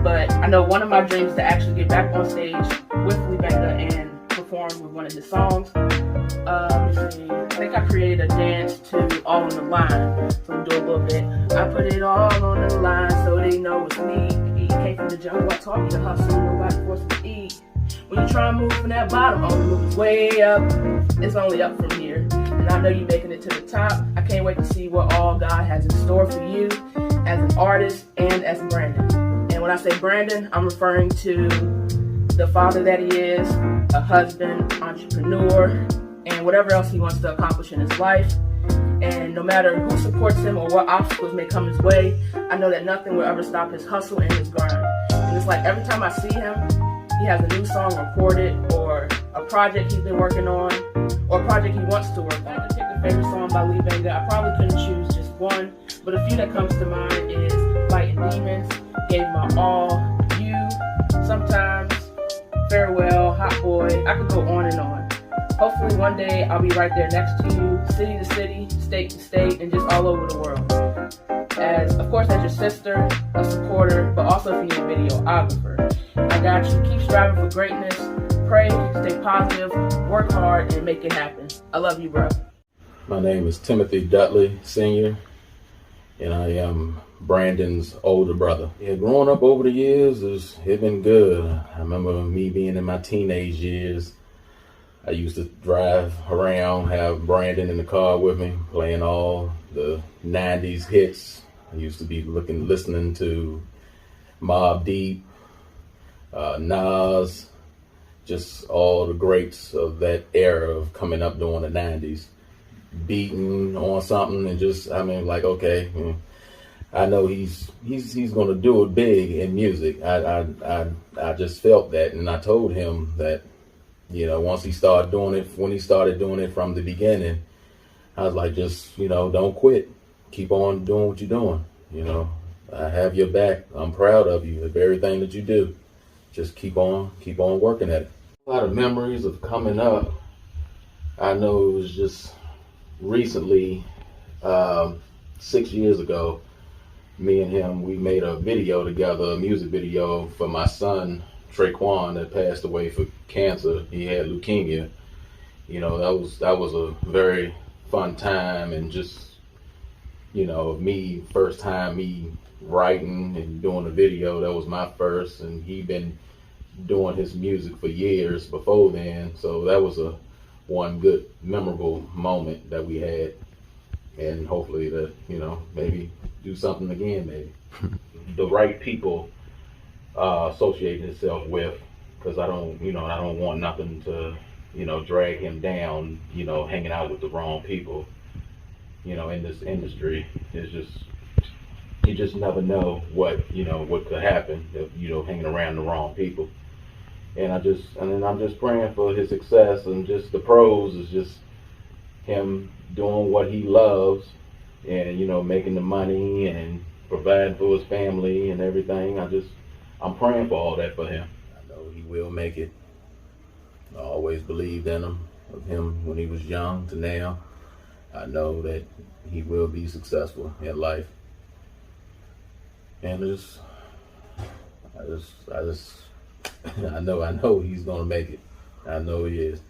but I know one of my dreams is to actually get back on stage with LeeBangah and perform with one of his songs. Let me see. I think I created a dance to All on the Line, so we'll do a little bit. I put it all on the line so they know it's me. Came from the jungle, I taught you to hustle, nobody forced me to eat. When you try and move from that bottom, all the move is way up. It's only up from here, and I know you're making it to the top. I can't wait to see what all God has in store for you as an artist and as Brandon. And when I say Brandon, I'm referring to the father that he is, a husband, entrepreneur, and whatever else he wants to accomplish in his life. And no matter who supports him or what obstacles may come his way, I know that nothing will ever stop his hustle and his grind. And it's like every time I see him, he has a new song recorded, or a project he's been working on, or a project he wants to work on. If I had to pick a favorite song by LeeBangah, I probably couldn't choose just one, but a few that comes to mind is Fighting Demons, Gave My All, You, Sometimes, Farewell, Hot Boy. I could go on and on. Hopefully one day I'll be right there next to you, city to city, state to state, and just all over the world. Of course, as your sister, a supporter, but also if you need a videographer. I got you. Keep striving for greatness. Pray, stay positive, work hard, and make it happen. I love you, bro. My name is Timothy Dudley, Sr., and I am Brandon's older brother. Yeah, growing up over the years, it's been good. I remember me being in my teenage years. I used to drive around, have Brandon in the car with me, playing all the 90s hits. I used to be listening to Mobb Deep, Nas, just all the greats of that era of coming up during the 90s. beating on something and just, I mean, like, okay, I know he's gonna do it big in music. I just felt that, and I told him that, you know, once he started doing it, when he started doing it from the beginning, I was like, just, you know, don't quit. Keep on doing what you're doing. You know, I have your back. I'm proud of you, of everything that you do. Just keep on working at it. A lot of memories of coming up. I know it was just recently, 6 years ago, me and him, we made a video together, a music video for my son, Traquan, that passed away for cancer. He had leukemia. You know, that was a very fun time, and just, you know, first time me writing and doing a video. That was my first, and he'd been doing his music for years before then. So that was one good memorable moment that we had, and hopefully that, you know, maybe do something again, maybe. The right people associating himself with, because I don't want nothing to, you know, drag him down, you know, hanging out with the wrong people, you know, in this industry. It's just, you just never know what could happen if, you know, hanging around the wrong people. And I'm just praying for his success, and just the pros is just him doing what he loves, and, you know, making the money and providing for his family and everything. I'm praying for all that for him. I know he will make it. I always believed in him, of him when he was young to now. I know that he will be successful in life. And I know he's gonna make it. I know he is.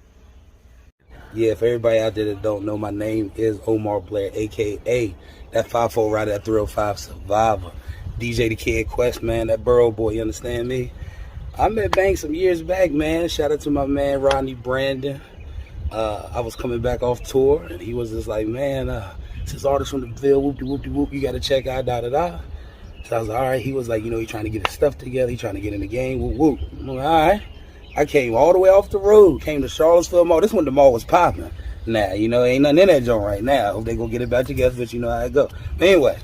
Yeah, for everybody out there that don't know, my name is Omar Blair, a.k.a. that 5'4" rider, that 305 survivor. DJ the Kid Quest, man, that borough boy, you understand me? I met Bank some years back, man. Shout out to my man, Rodney Brandon. I was coming back off tour, and he was just like, man, this artist from the Ville, whoop-de-whoop-de-whoop, you got to check out, da-da-da. So I was like, all right. He was like, you know, he trying to get his stuff together. He trying to get in the game, whoop-whoop. I'm like, all right. I came all the way off the road, came to Charlottesville Mall. This when the mall was popping. Now, you know, ain't nothing in that joint right now. I hope they gonna get it back together, but you know how it go. But anyway,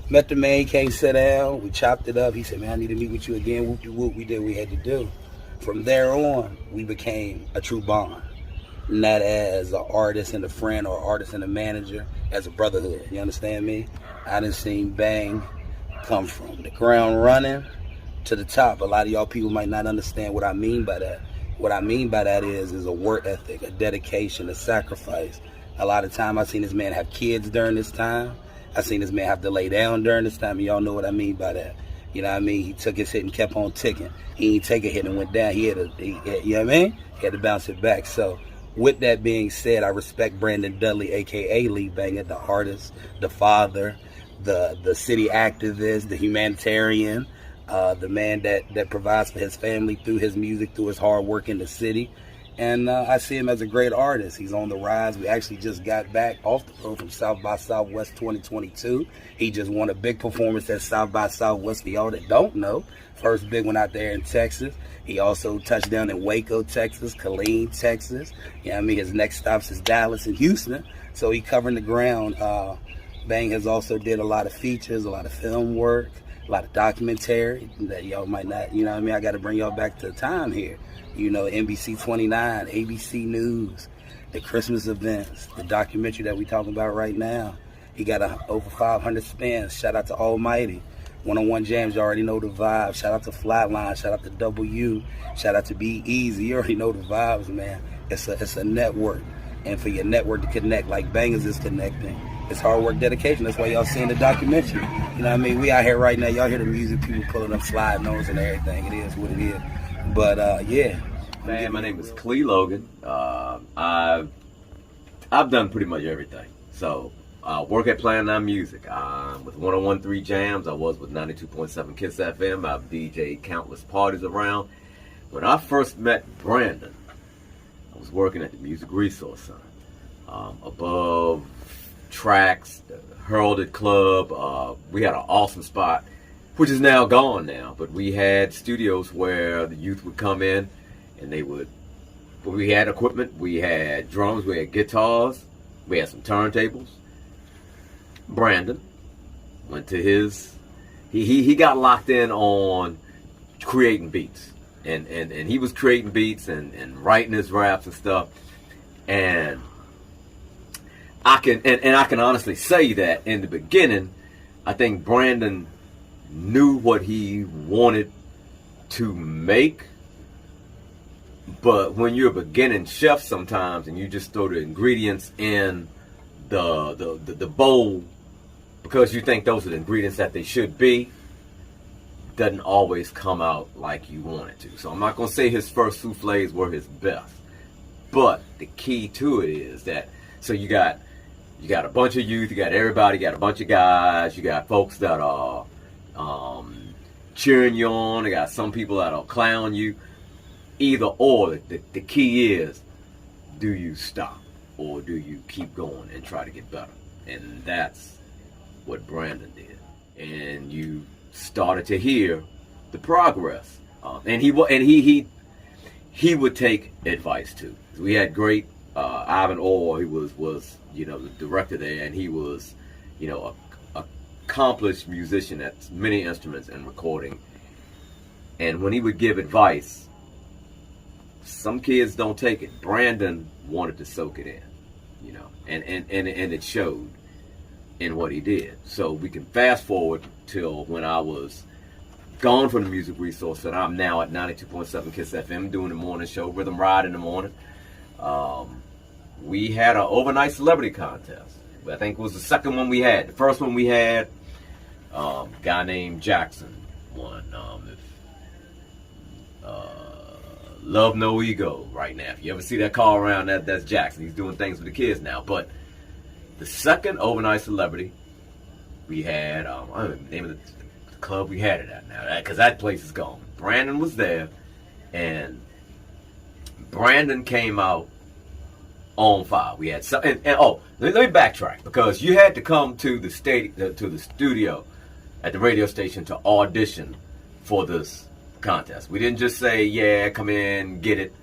met the man, he came sit down, we chopped it up. He said, man, I need to meet with you again, whoop-de-whoop. We did what we had to do. From there on, we became a true bond. Not as an artist and a friend, or artist and a manager, as a brotherhood. You understand me? I done seen Bang come from the ground running to the top. A lot of y'all people might not understand what I mean by that. What I mean by that is a work ethic, a dedication, a sacrifice. A lot of time I've seen this man have kids during this time. I've seen this man have to lay down during this time, and y'all know what I mean by that. You know what I mean? He took his hit and kept on ticking. He didn't take a hit and went down. You know what I mean? He had to bounce it back. So with that being said, I respect Brandon Dudley, a.k.a. LeeBangah, the artist, the father, the city activist, the humanitarian, the man that provides for his family through his music, through his hard work in the city. And I see him as a great artist. He's on the rise. We actually just got back off the road from South by Southwest 2022. He just won a big performance at South by Southwest. For y'all that don't know, first big one out there in Texas. He also touched down in Waco, Texas, Killeen, Texas. You know what I mean? His next stops is Dallas and Houston. So he covering the ground. Bang has also did a lot of features, a lot of film work, a lot of documentary that y'all might not, you know what I mean? I got to bring y'all back to the time here. You know, NBC 29, ABC News, the Christmas events, the documentary that we talking about right now. He got over 500 spins. Shout out to Almighty. One-on-one jams, you already know the vibe. Shout out to Flatline. Shout out to W. Shout out to Be Easy. You already know the vibes, man. It's a network. And for your network to connect like Bangers is connecting, it's hard work, dedication. That's why y'all seeing the documentary. You know what I mean? We out here right now. Y'all hear the music, people pulling up slide nose and everything. It is what it is. But yeah. Man, my name is Clee Logan. I've done pretty much everything. So work at Playing On Music. With 101.3 Jams, I was with 92.7 Kiss FM. I've DJed countless parties around. When I first met Brandon, I was working at the Music Resource Center. Above Tracks, the Heralded Club. We had an awesome spot, which is now gone now, but we had studios where the youth would come in and we had equipment, we had drums, we had guitars, We had some turntables. Brandon went to his, he got locked in on creating beats. And he was creating beats and writing his raps and stuff. And I can honestly say that in the beginning, I think Brandon knew what he wanted to make. But when you're a beginning chef sometimes and you just throw the ingredients in the bowl because you think those are the ingredients that they should be, doesn't always come out like you want it to. So I'm not going to say his first soufflés were his best. But the key to it is that, so you got a bunch of youth, you got everybody, you got a bunch of guys, you got folks that are cheering you on, you got some people that'll clown you. Either or, the key is, do you stop or do you keep going and try to get better? And that's what Brandon did. And you started to hear the progress. And he would take advice too. We had great Ivan Orr, he was the director there, and he was a accomplished musician at many instruments and recording. And when he would give advice, some kids don't take it. Brandon wanted to soak it in, and it showed in what he did. So we can fast forward till when I was gone from the Music Resource Center. I'm now at 92.7 KISS FM doing the morning show, Rhythm Ride in the morning. We had an overnight celebrity contest. I think it was the second one we had. The first one we had, a guy named Jackson won. Love No Ego right now. If you ever see that car around, that's Jackson. He's doing things with the kids now. But the second overnight celebrity, we had, I don't know the name of the club we had it at now, because that place is gone. Brandon was there, and Brandon came out on fire. We had some, let me backtrack, because you had to come to the studio at the radio station to audition for this contest. We didn't just say, yeah, come in, get it,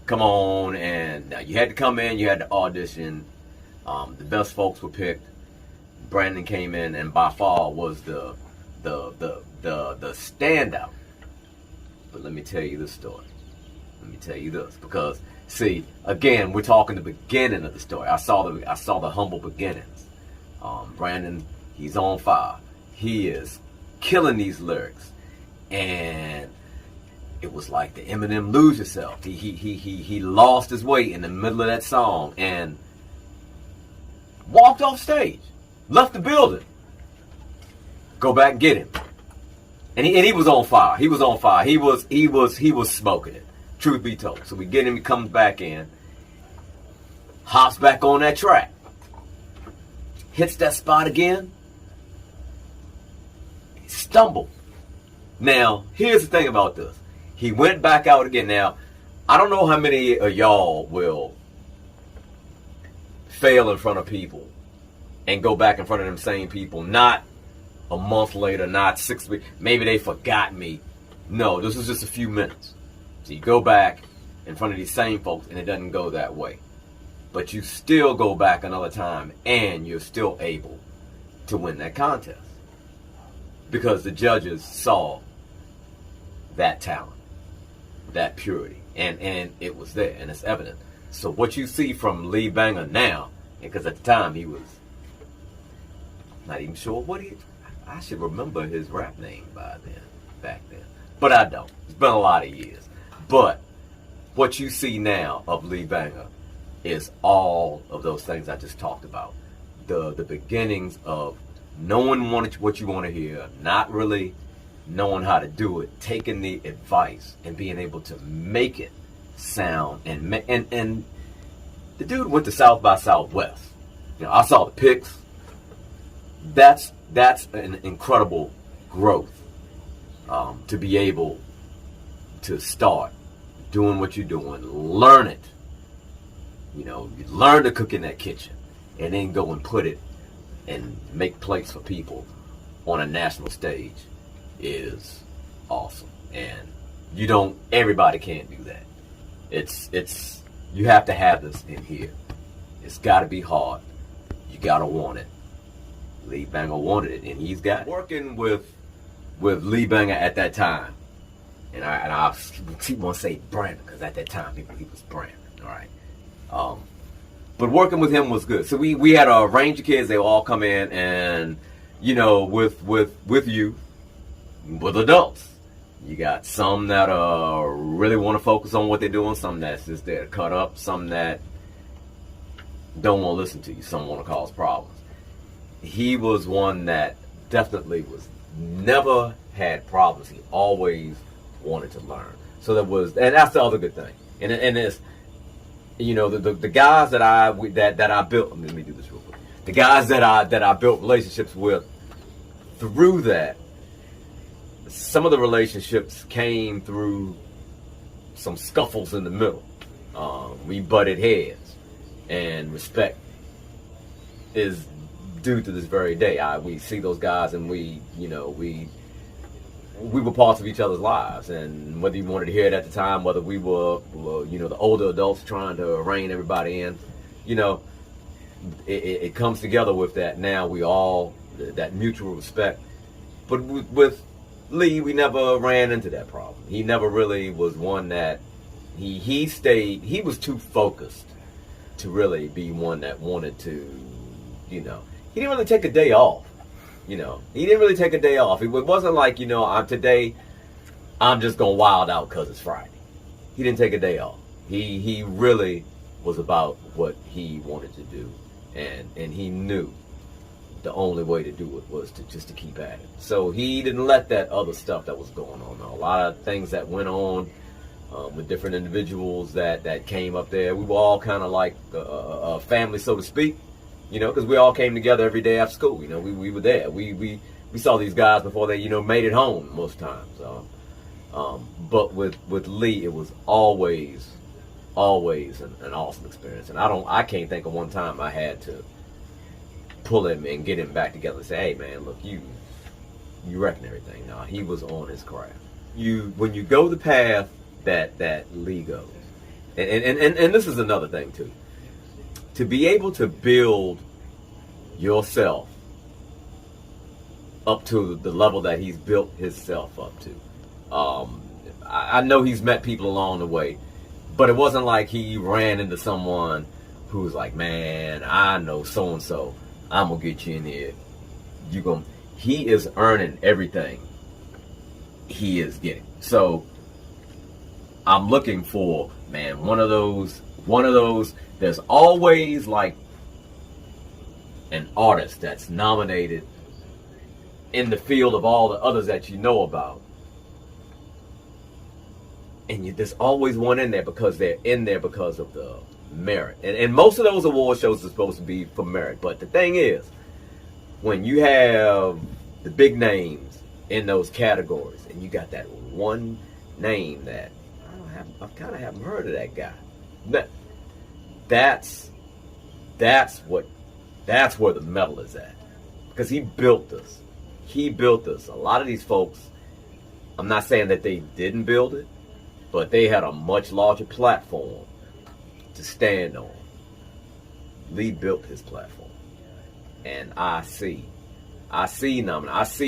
come on, and you had to come in, you had to audition. The best folks were picked. Brandon came in and by far was the standout. But let me tell you this story. Let me tell you this, because see, again, we're talking the beginning of the story. I saw the humble beginnings. Brandon, he's on fire. He is killing these lyrics, and it was like the Eminem Lose Yourself. He lost his way in the middle of that song and walked off stage, left the building. Go back and get him. And he was on fire. He was on fire. He was smoking it. Truth be told. So we get him, he comes back in, hops back on that track, hits that spot again, stumbled. Now, here's the thing about this. He went back out again. Now, I don't know how many of y'all will fail in front of people and go back in front of them same people, not a month later, not 6 weeks. Maybe they forgot me. No, this was just a few minutes. So you go back in front of these same folks and it doesn't go that way. But you still go back another time and you're still able to win that contest. Because the judges saw that talent, that purity, and it was there, and it's evident. So what you see from LeeBangah now, because at the time he was not even sure I should remember his rap name back then. But I don't. It's been a lot of years. But what you see now of LeeBangah is all of those things I just talked about. The beginnings of knowing what you want to hear, not really knowing how to do it, taking the advice and being able to make it sound. And the dude went to South by Southwest. I saw the pics. That's an incredible growth, to be able to start doing what you're doing, learn it. You learn to cook in that kitchen and then go and put it and make plates for people on a national stage is awesome. And everybody can't do that. You have to have this in here. It's got to be hard. You got to want it. LeeBangah wanted it, and he's got it. Working with LeeBangah at that time, and I keep want to say Brandon, because at that time he was Brandon, all right? But working with him was good. So we had a range of kids. They would all come in, and you know, with you, with adults. You got some that really want to focus on what they're doing, some that's just there to cut up, some that don't want to listen to you, some want to cause problems. He was one that definitely never had problems. He always wanted to learn. So and that's the other good thing. And it's, you know, the guys that I built. Let me do this real quick. The guys that I built relationships with through that. Some of the relationships came through some scuffles in the middle. We butted heads, and respect is due to this very day. We see those guys, and we were parts of each other's lives, and whether you wanted to hear it at the time, whether we were the older adults trying to rein everybody in, it comes together with that. Now we all that mutual respect, but with Lee, we never ran into that problem. He never really was one that he was too focused to really be one that wanted to, he didn't really take a day off. He didn't really take a day off. It wasn't like, today I'm just gonna wild out because it's Friday. He didn't take a day off. He really was about what he wanted to do, and he knew the only way to do it was to keep at it. So he didn't let that other stuff that was going on. A lot of things that went on with different individuals that came up there. We were all kind of like a family, so to speak, because we all came together every day after school. We were there. We saw these guys before they made it home most times. But with Lee, it was always an awesome experience. And I can't think of one time I had to pull him and get him back together and say, hey man, look, you wrecking everything. No, he was on his craft. When you go the path that Lee goes, and this is another thing too, to be able to build yourself up to the level that he's built himself up to. I know he's met people along the way, but it wasn't like he ran into someone who was like, man, I know so and so, I'm gonna get you in here. He is earning everything he is getting. So I'm looking for, man, one of those. There's always like an artist that's nominated in the field of all the others that you know about, and there's always one in there because they're in there because of the merit. And most of those award shows are supposed to be for merit. But the thing is, when you have the big names in those categories, and you got that one name that I kind of haven't heard of that guy. That's where the medal is at, because he built us. He built us. A lot of these folks, I'm not saying that they didn't build it, but they had a much larger platform to stand on. Lee built his platform, and I see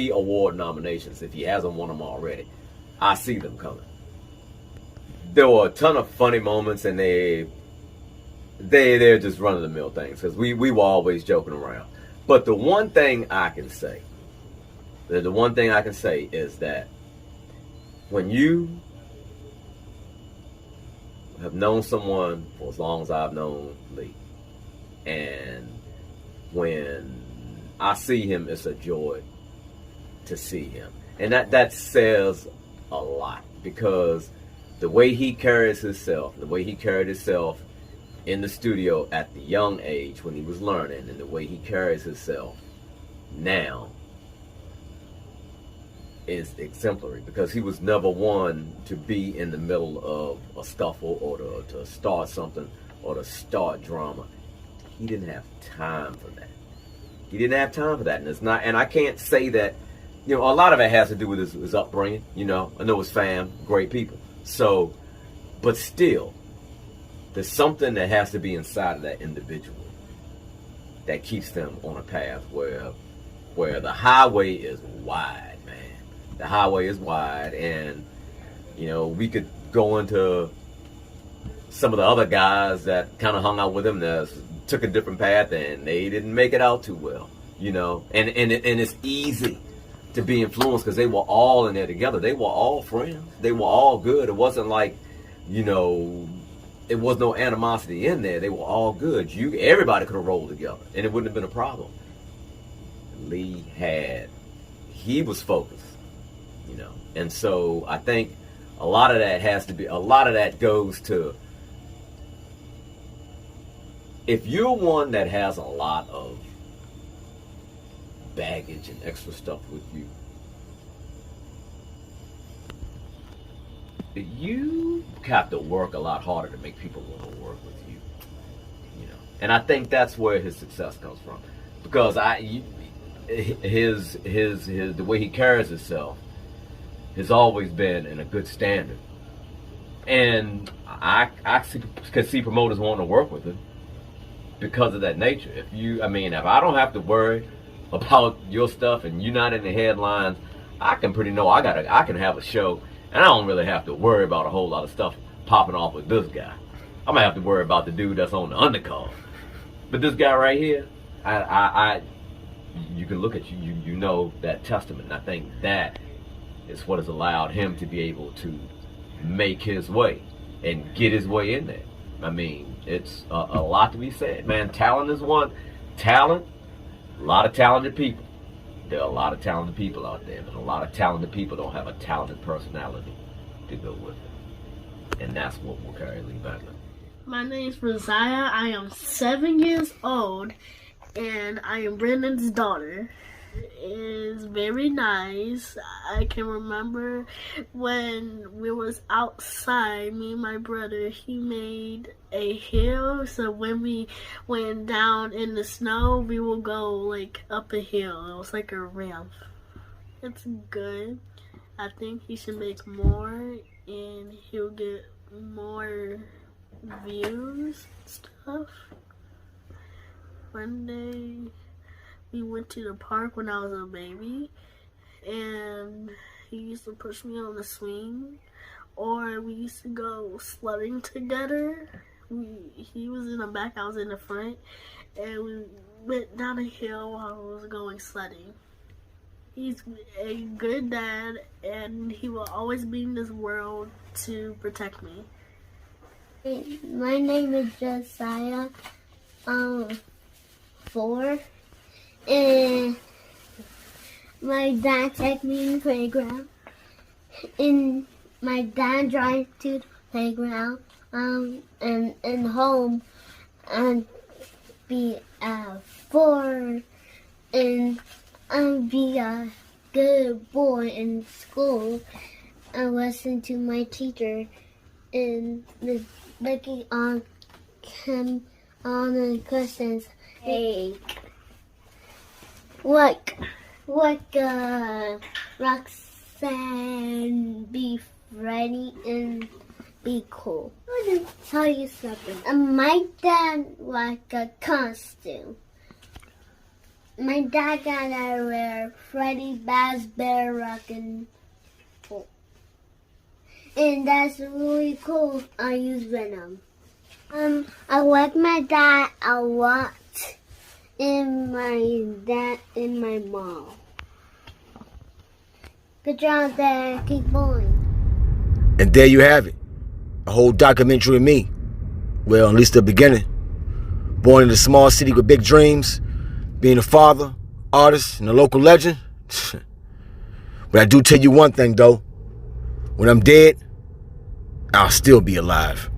award nominations. If he hasn't won them already, I see them coming. There were a ton of funny moments, and they're just run-of-the-mill things, because we were always joking around. But the one thing I can say is that when you have known someone for as long as I've known Lee, and when I see him, it's a joy to see him. And that says a lot, because the way he carries himself, the way he carried himself in the studio at the young age when he was learning, and the way he carries himself now is exemplary, because he was never one to be in the middle of a scuffle or to start something or to start drama. He didn't have time for that. He didn't have time for that, and it's not. And I can't say that. A lot of it has to do with his upbringing. I know his fam, great people. So, but still, there's something that has to be inside of that individual that keeps them on a path where the highway is wide, man. The highway is wide, and you know, we could go into some of the other guys that kind of hung out with him that took a different path, and they didn't make it out too well, you know. And it's easy to be influenced because they were all in there together. They were all friends. They were all good. It wasn't like, you know, it was no animosity in there. They were all good. Everybody could have rolled together, and it wouldn't have been a problem. Lee he was focused, you know. And so I think a lot of that goes to, if you're one that has a lot of baggage and extra stuff with you, you have to work a lot harder to make people want to work with you, you know. And I think that's where his success comes from, because the way he carries himself has always been in a good standard, and I could see promoters wanting to work with him because of that nature. If I don't have to worry about your stuff and you're not in the headlines, I can I can have a show, and I don't really have to worry about a whole lot of stuff popping off with this guy. I'm gonna have to worry about the dude that's on the undercard. But this guy right here, you can look at you know that testament. And I think that is what has allowed him to be able to make his way and get his way in there. I mean, it's a lot to be said, man. Talent is one. Talent, a lot of talented people. There are a lot of talented people out there, but a lot of talented people don't have a talented personality to go with it. And that's what will carry LeeBangah. My name is Rosiah. I am 7 years old, and I am Brandon's daughter. It's very nice. I can remember when we was outside, me and my brother, he made a hill, so when we went down in the snow, we will go like up a hill. It was like a ramp. It's good. I think he should make more, and he'll get more views and stuff. One day we went to the park when I was a baby, and he used to push me on the swing, or we used to go sledding together. He was in the back, I was in the front, and we went down a hill while I was going sledding. He's a good dad, and he will always be in this world to protect me. My name is Josiah, 4. And my dad took me in the playground, and my dad drives to the playground, and home, and be 4, and I'll be a good boy in school, and listen to my teacher, and Miss Becky on the questions. Hey. Roxanne, be ready and be cool. I want to tell you something. My dad like a costume. My dad gotta wear Freddy Fazbear rockin', and that's really cool. I use Venom. I like my dad a lot. And my dad and my mom. Good job, Dad. Keep going. And there you have it. A whole documentary of me. Well, at least the beginning. Born in a small city with big dreams. Being a father, artist, and a local legend. But I do tell you one thing, though. When I'm dead, I'll still be alive.